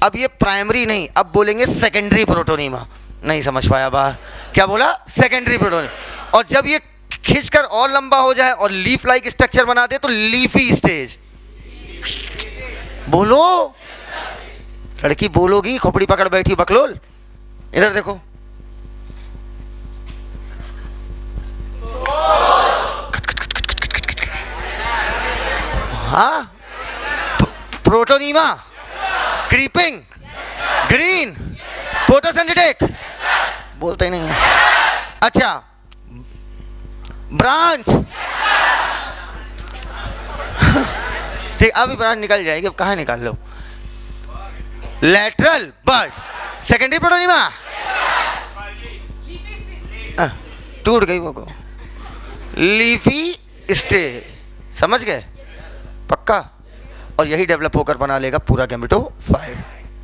अब ये प्राइमरी नहीं, अब बोलेंगे सेकेंडरी प्रोटोनीमा। नहीं समझ पाया बा, क्या बोला? Secondary protonema. और जब ये खींचकर और लंबा हो जाए और लीफ लाइक स्ट्रक्चर बना दे तो लीफी स्टेज। बोलो लड़की, बोलोगी, खोपड़ी पकड़ बैठी बकलोल। इधर देखो, हाँ प्रोटोनीमा, क्रीपिंग, ग्रीन, फोटोसिंथेटिक, बोलते ही नहीं है। अच्छा ब्रांच, ठीक, अभी ब्रांच निकल जाएगी, अब कहाँ निकाल लो? लैटरल बट सेकेंडरी प्रोटोनीमा, टूट गई वो, लीफी स्टेज, समझ गए? पक्का। और यही डेवलप होकर बना लेगा पूरा गैमेटोफाइट,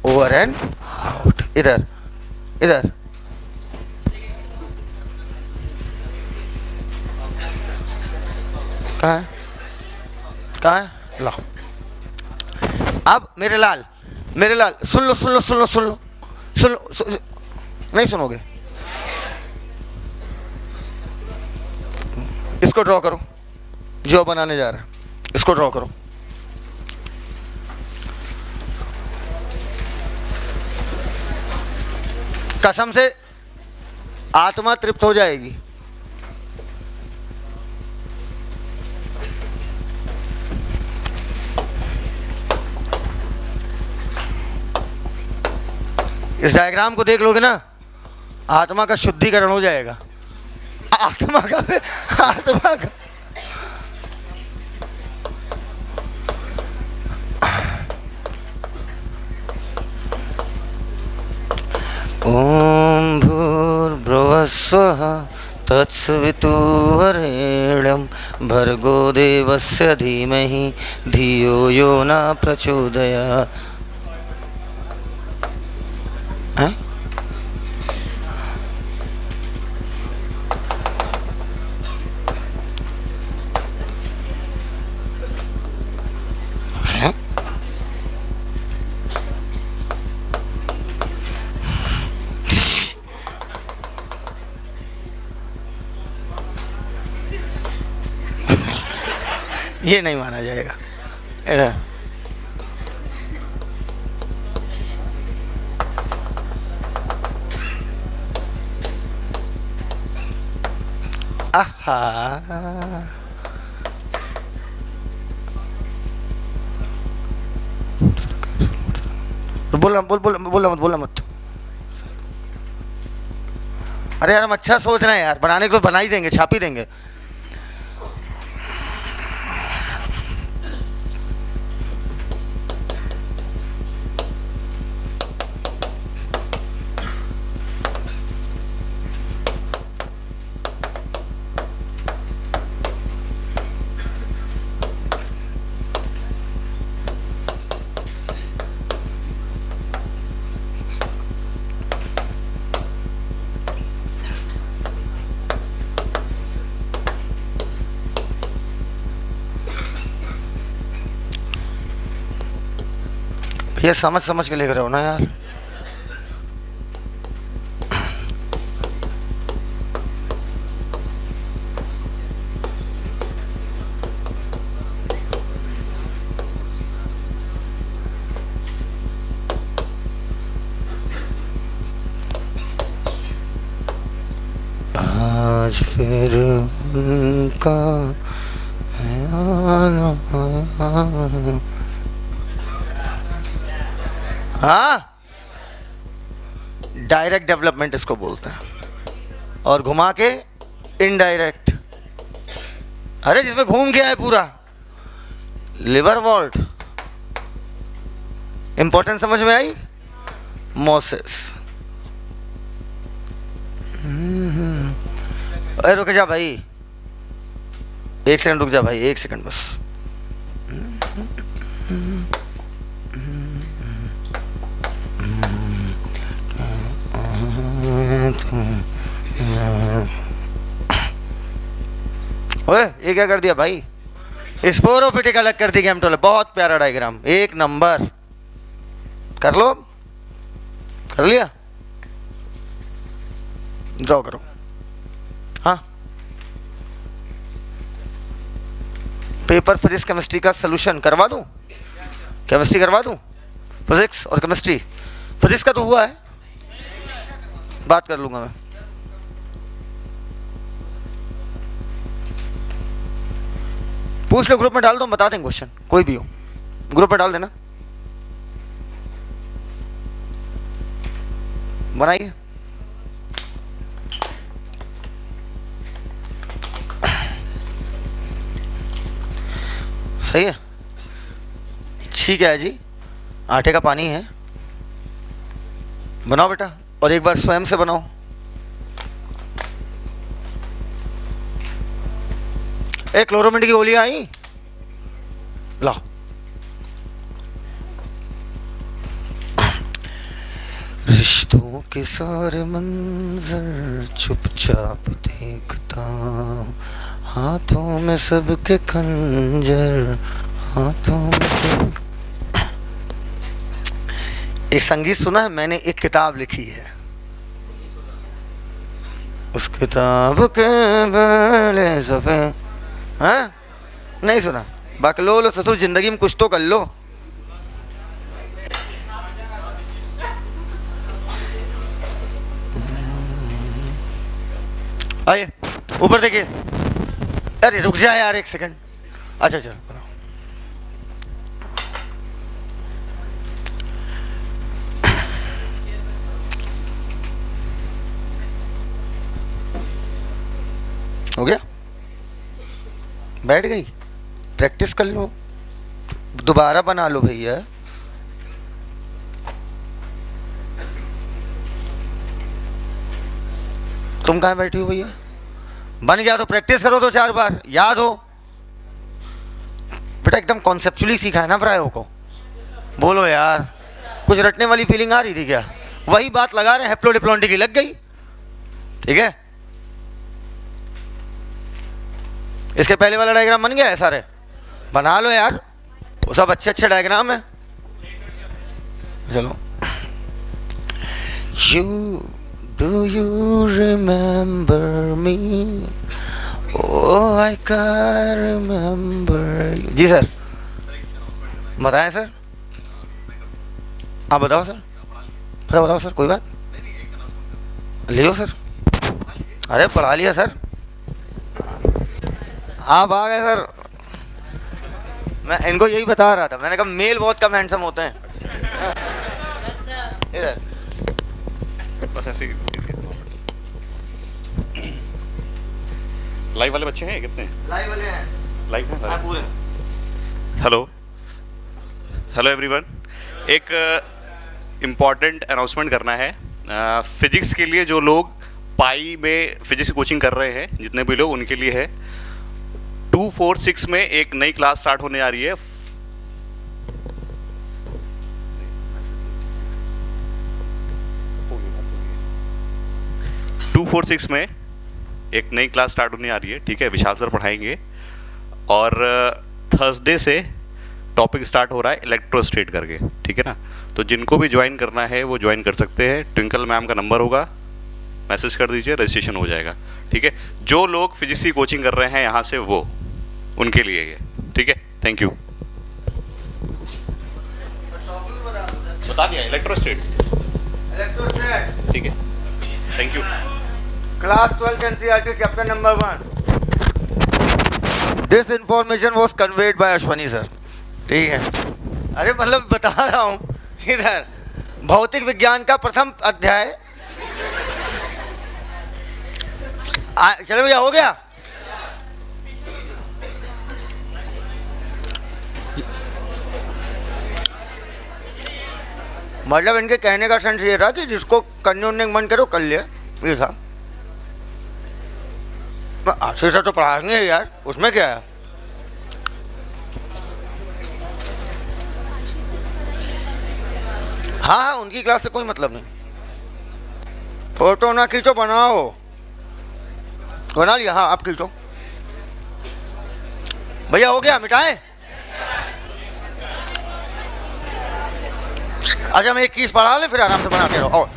ओवर एंड आउट। इधर इधर कहाँ है, कहाँ है? ला, अब मेरे लाल सुन लो सुन लो सुन लो सुन लो सुन लो, नहीं सुनोगे? इसको ड्रॉ करो, जो बनाने जा रहा है इसको ड्रॉ करो। कसम से आत्मा तृप्त हो जाएगी। इस डायग्राम को देख लोगे ना, आत्मा का शुद्धिकरण हो जाएगा। आत्मा का ओम भूर्भुवस्सुः तत्सवितुर्वरेण्यं भर्गो देवस्य धीमहि धियो यो न प्रचोदयात्। ये नहीं माना जाएगा। इधर आहा, बोलना मत। अरे यार हम अच्छा सोच रहे हैं यार, बनाने को बना ही देंगे, छाप ही देंगे। ये समझ समझ के लिख रहे हो ना यार। आज फिर उनका हाँ, डायरेक्ट डेवलपमेंट इसको बोलते हैं, और घुमा के इनडायरेक्ट। अरे जिसमें घूम गया है पूरा, लिवर वॉल्ट। इंपॉर्टेंस समझ में आई? मोसेस। अरे रुक जा भाई, एक सेकंड रुक जा भाई, एक सेकंड बस। ओए ये क्या कर दिया भाई? स्पोरोफिटिक अलग कर दी गैमेटोल। बहुत प्यारा डायग्राम, एक नंबर। कर लो, कर लिया, ड्रॉ करो। हाँ, पेपर फिजिक्स केमिस्ट्री का सॉल्यूशन करवा दूं? केमिस्ट्री करवा दूं? फिजिक्स और केमिस्ट्री। फिजिक्स का तो हुआ है, बात कर लूंगा मैं। पूछ लो, ग्रुप में डाल दो, बता देंगे क्वेश्चन, कोई भी हो ग्रुप में डाल देना, बनाइए। सही है, ठीक है जी। आटे का पानी है, बनाओ बेटा, और एक बार स्वयं से बनाओ। एक क्लोरोमिड की गोलियां आई, ला। रिश्तों के सारे मंजर चुपचाप देखता, हाथों में सबके खंजर, हाथों में। एक संगीत सुना है मैंने, एक किताब लिखी है, उस किताब के पहले सफ़े। हाँ, नहीं सुना? बकलो लो ससुर, जिंदगी में कुछ तो कर लो। आइए ऊपर देखिए। अरे रुक जा यार, एक सेकंड। अच्छा चलो बनाओ। हो गया, बैठ गई। प्रैक्टिस कर लो, दोबारा बना लो भैया। तुम कहाँ बैठी हो भैया? बन गया तो प्रैक्टिस करो, 2-4 बार याद हो। बेटा एकदम कॉन्सेप्चुअली सीखा है ना प्रायों को? बोलो यार, कुछ रटने वाली फीलिंग आ रही थी क्या? वही बात लगा रहे हैं, हेप्लोडिप्लॉन्टी की लग गई। ठीक है, इसके पहले वाला डायग्राम बन गया है, सारे बना लो यार, वो सब अच्छे अच्छे डायग्राम है। चलो, Do you remember me oh I can remember. जी सर, बताएं सर, आप बताओ सर, बताओ सर, कोई बात लियो सर। अरे पढ़ा लिया सर, आप आ गए सर। मैं इनको यही बता रहा था, मैंने कहा मेल बहुत कम हैंडसम होते हैं। इधर बस ऐसे ही। लाइव वाले बच्चे हैं कितने? लाइव वाले हैं, लाइव हैं पूरे। Hello hello everyone. एक इम्पॉर्टेंट अनाउंसमेंट करना है। फिजिक्स के लिए जो लोग पाई में फिजिक्स की कोचिंग कर रहे हैं, जितने भी लोग, उनके लिए है 246 में एक नई क्लास स्टार्ट होने आ रही है। टू 4 6 में एक नई क्लास स्टार्ट होने आ रही है, ठीक है। विशाल सर पढ़ाएंगे और थर्सडे से टॉपिक स्टार्ट हो रहा है इलेक्ट्रोस्टेट करके, ठीक है ना। तो जिनको भी ज्वाइन करना है वो ज्वाइन कर सकते हैं। ट्विंकल मैम का नंबर होगा, मैसेज कर दीजिए, रजिस्ट्रेशन हो जाएगा, ठीक है। जो लोग फिजिक्स की कोचिंग कर रहे हैं यहाँ से, वो उनके लिए ये, ठीक है। Thank you. बता दिया इलेक्ट्रोस्टेट, ठीक है। Thank you. Class 12 NCERT chapter number 1। This information was conveyed bye Ashwani sir, ठीक है। अरे मतलब बता रहा हूँ, इधर भौतिक विज्ञान का प्रथम अध्याय। चलो भैया, हो गया। मतलब इनके कहने का सेंस ये था कि जिसको करने उन्ने मन करो कर लिया, ये था। आशीष सर तो पढ़ाएंगे यार, उसमें क्या है। हाँ हाँ, उनकी क्लास से कोई मतलब नहीं। फोटो ना खींचो, बनाओ। बना लिया? हाँ आप खींचो भैया, हो गया, मिटाए। अच्छा मैं एक चीज पढ़ा ले, फिर आराम से बनाते रहो। और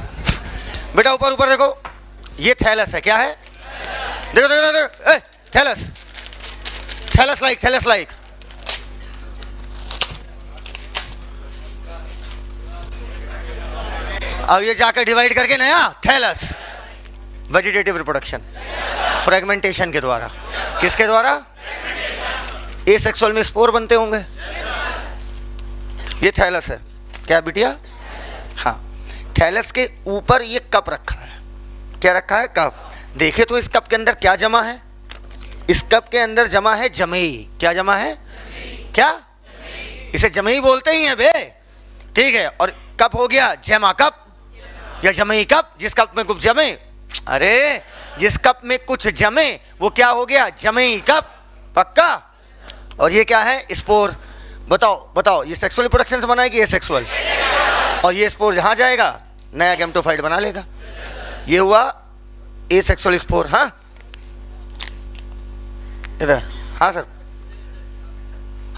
बेटा ऊपर ऊपर देखो, ये थैलस है। क्या है? देखो देखो देखो, a, thallus, thallus like, thallus like. अब ये जाकर डिवाइड करके नया थैलस, वेजिटेटिव रिप्रोडक्शन, फ्रेगमेंटेशन के द्वारा। किसके द्वारा? एसेक्सुअल में स्पोर बनते होंगे। ये थैलस है। क्या बिटिया? हाँ, थैलस के ऊपर ये कप रखा है। क्या रखा है? कप। देखे तो इस कप के अंदर क्या जमा है? इस कप के अंदर जमा है जमेई। क्या जमा है? क्या? इसे जमेई बोलते ही हैं बे, ठीक है। और कप हो गया जमा कप या जमेई कप, जिस कप में कुछ जमे। अरे जिस कप में कुछ जमे वो क्या हो गया? जमेई कप, पक्का। और ये क्या है? स्पोर। बताओ बताओ, ये सेक्सुअल रिप्रोडक्शन से बना है कि ये सेक्सुअल? और ये स्पोर जहां जाएगा नया गैमेटोफाइट बना लेगा। ये हुआ ए सेक्सुअल स्पोर। हाँ इधर, हाँ सर,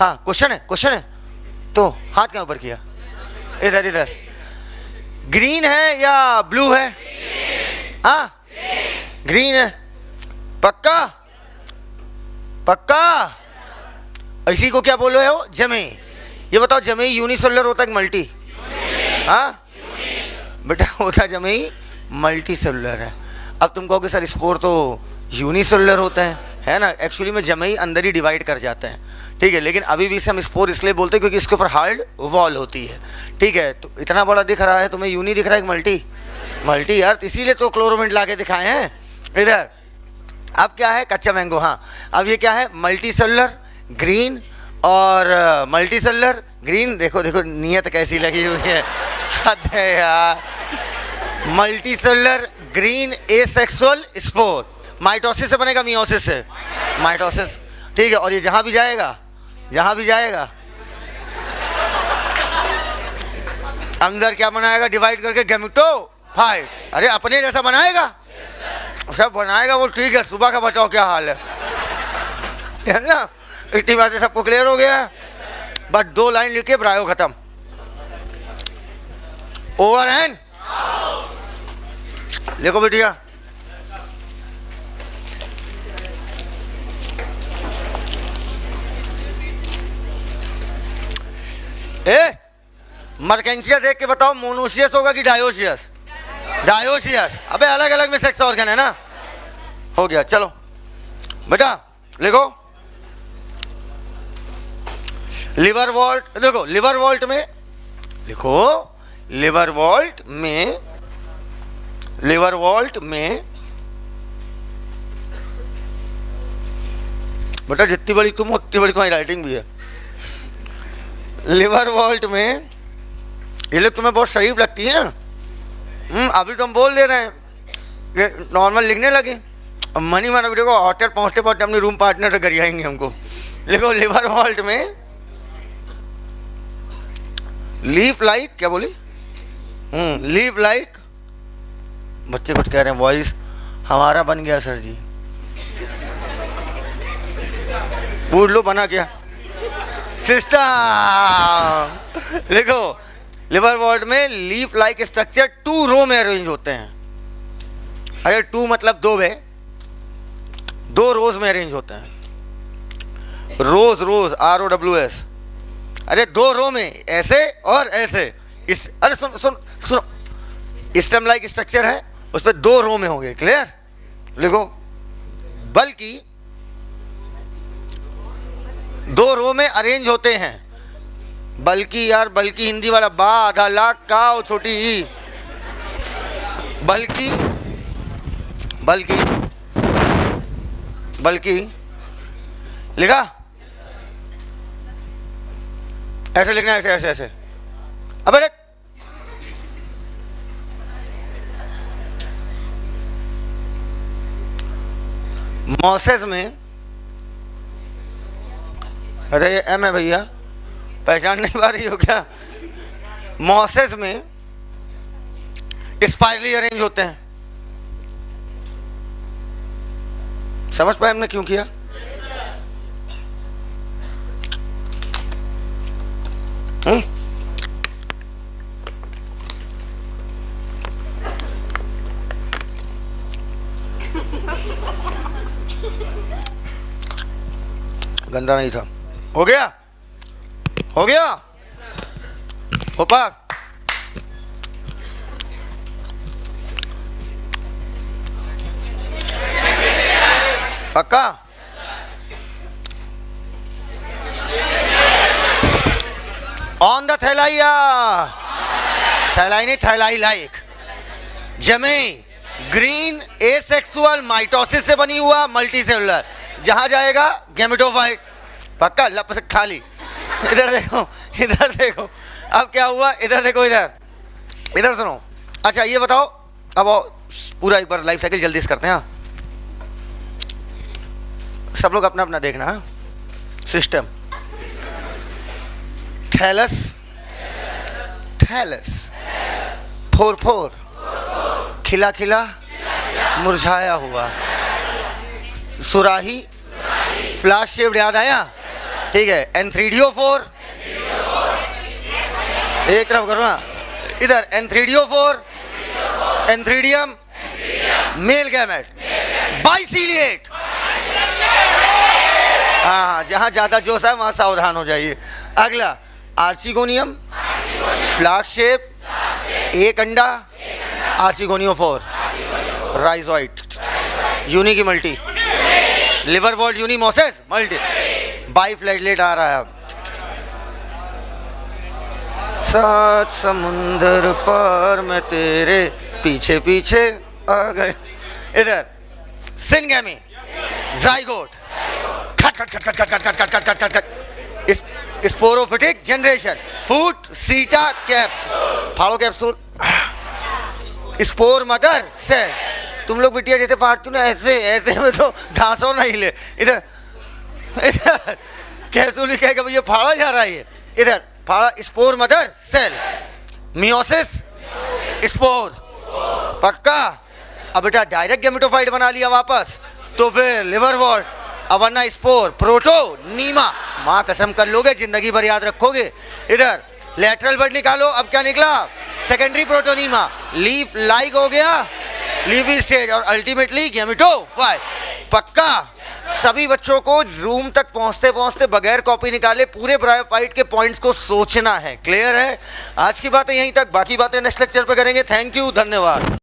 हाँ क्वेश्चन है, क्वेश्चन है तो हाथ क्या ऊपर किया? इधर इधर। ग्रीन है या ब्लू है? हाँ ग्रीन है, पक्का पक्का। इसी को क्या बोल रहे हो? जमे। ये बताओ, जमे यूनिसेलुलर होता है कि मल्टी? हाँ बेटा, होता जमे मल्टी सेलुलर है। अब तुम कहोगे सर स्पोर तो यूनिसेलुलर होता है ना। एक्चुअली में जमे अंदर ही डिवाइड कर जाते हैं, ठीक है। लेकिन अभी भी इसे हम स्पोर इसलिए बोलते हैं क्योंकि इसके ऊपर हार्ड वॉल होती है, ठीक है। तो इतना बड़ा दिख रहा है तुम्हें, यूनी दिख रहा है कि मल्टी? मल्टी यार, इसीलिए तो क्लोरोमिंट ला के दिखाए हैं इधर। अब क्या है? कच्चा मैंगो। हाँ, अब ये क्या है? मल्टी सेलुलर ग्रीन और मल्टी सेलुलर ग्रीन। देखो देखो नियत कैसी लगी हुई है, हद है यार। Multi cellular green asexual spore. Mitosis से बनेगा, मियोसिस से? माइटोसिस, ठीक है। और ये जहां भी जाएगा, जहां भी जाएगा अंदर क्या बनाएगा? डिवाइड करके गैमेटोफाइट। अरे अपने जैसा बनाएगा? सब बनाएगा वो, ठीक है। सुबह का बताओ क्या हाल है ना? इतनी बातें सबको क्लियर हो गया? बस 2 लाइन लिखे, ब्रायो खत्म। ओवर एंड लिखो बेटिया। ए मर्केंशिया देख के बताओ, मोनोशियस होगा कि डायोशियस? डायोशियस। अबे अलग अलग में सेक्स ऑर्गन है ना। हो गया, चलो बेटा लिखो लिवर वॉल्ट। देखो लिवर वॉल्ट में लिखो, लिवर वॉल्ट में, लिवर वॉल्ट में बेटा जितनी बड़ी तुम उतनी बड़ी तुम्हारी राइटिंग भी है। लिवर वॉल्ट में ये लोग तुम्हें बहुत शरीफ लगती है। अभी तो हम बोल दे रहे हैं कि नॉर्मल लिखने लगे, अब मनी माना वीडियो को होटल पहुंचते पहुंचते अपनी रूम पार्टनर से कर आएंगे हमको। लिखो लिवर वॉल्ट में लीव लाइक, क्या बोली? लीव लाइक, बच्चे कुछ कह रहे हैं, वॉइस हमारा बन गया सर जी। पूछ लो बना क्या सिस्टम। लिखो लिवर वॉल्ट में लीफ लाइक स्ट्रक्चर 2 रो में अरेंज होते हैं। अरे 2 मतलब 2 है, 2 रोज में अरेंज होते हैं। रोज, रोज ROWS। अरे 2 रो में, ऐसे और ऐसे। इस अरे सुन सुन सुनो, स्टेम लाइक स्ट्रक्चर है, उस पर 2 रो में होंगे। क्लियर? लिखो बल्कि 2 रो में अरेंज होते हैं। बल्कि यार, बल्कि हिंदी वाला बा आधा लाख का और छोटी ई, बल्कि बल्कि बल्कि लिखा ऐसे लिखना है, ऐसे ऐसे ऐसे। अब देख मोसेस में, अरे ये एम है भैया, पहचान नहीं पा रही हो क्या? मोसेस में स्पाइरली अरेंज होते हैं। समझ पाए हमने क्यों किया? गंदा नहीं था। हो गया, हो गया, ऊपर। पक्का? ऑन द थैलाइया, थैलाई नहीं, थैलाई लाइक जमे ग्रीन एसेक्सुअल माइटोसिस से बनी हुआ मल्टीसेलुलर, जहां जाएगा गैमेटोफाइट। पक्का? लप से खाली। इधर देखो, इधर देखो, अब क्या हुआ? इधर देखो, इधर इधर सुनो। अच्छा ये बताओ, अब पूरा एक बार लाइफ साइकिल जल्दी से करते हैं। सब लोग अपना अपना देखना। System thallus, thallus, four four, खिला खिला मुरझाया हुआ, सुराही, फ्लैश शेप्ड, याद आया? ठीक है। N3DO4, एक तरफ करो ना, इधर N3DO4, एंथ्रीडियम, मेल गैमेट, बाइसिलिएट। हाँ, जहाँ ज्यादा जोश है वहाँ सावधान हो जाइए। अगला आर्चिगोनियम, फ्लैश शेप, एक अंडा, आर्चिगोनियो4, राइजोइट, यूनी की multi, liverwort uni mosses multi, biflagellate आ रहा है अब। सात समुंदर पार में तेरे पीछे पीछे आ गए। इधर सिनगेमी, जाइगोट, खट खट खट खट खट खट खट खट खट खट, sporophytic generation, foot seta capsule, फाड़ो कैप्सूल, स्पोर मदर सेल। तुम लोग बिटिया जैसे फाड़ती ना, ऐसे ऐसे में तो घासों नहीं ले। इधर इधर कैप्सूल ही कहेगा भैया फाड़ा जा रहा है। इधर फाड़ा, spore mother cell, meiosis, spore. पक्का? अब बेटा डायरेक्ट गैमेटोफाइट बना लिया वापस, तो फिर लिवर वॉल्ट, अब वरना स्पोर, प्रोटो नीमा। माँ कसम कर लोगे, जिंदगी भर याद रखोगे। इधर लेटरल बर्ड निकालो, अब क्या निकला? सेकेंडरी प्रोटोनीमा, लीफ लाइक हो गया, लीफी स्टेज, और अल्टीमेटली गैमेटोफाइट। पक्का? सभी बच्चों को रूम तक पहुंचते पहुंचते बगैर कॉपी निकाले पूरे ब्रायोफाइट के पॉइंट्स को सोचना है। क्लियर है? आज की बातें यहीं तक, बाकी बातें नेक्स्ट लेक्चर पे करेंगे। थैंक यू, धन्यवाद।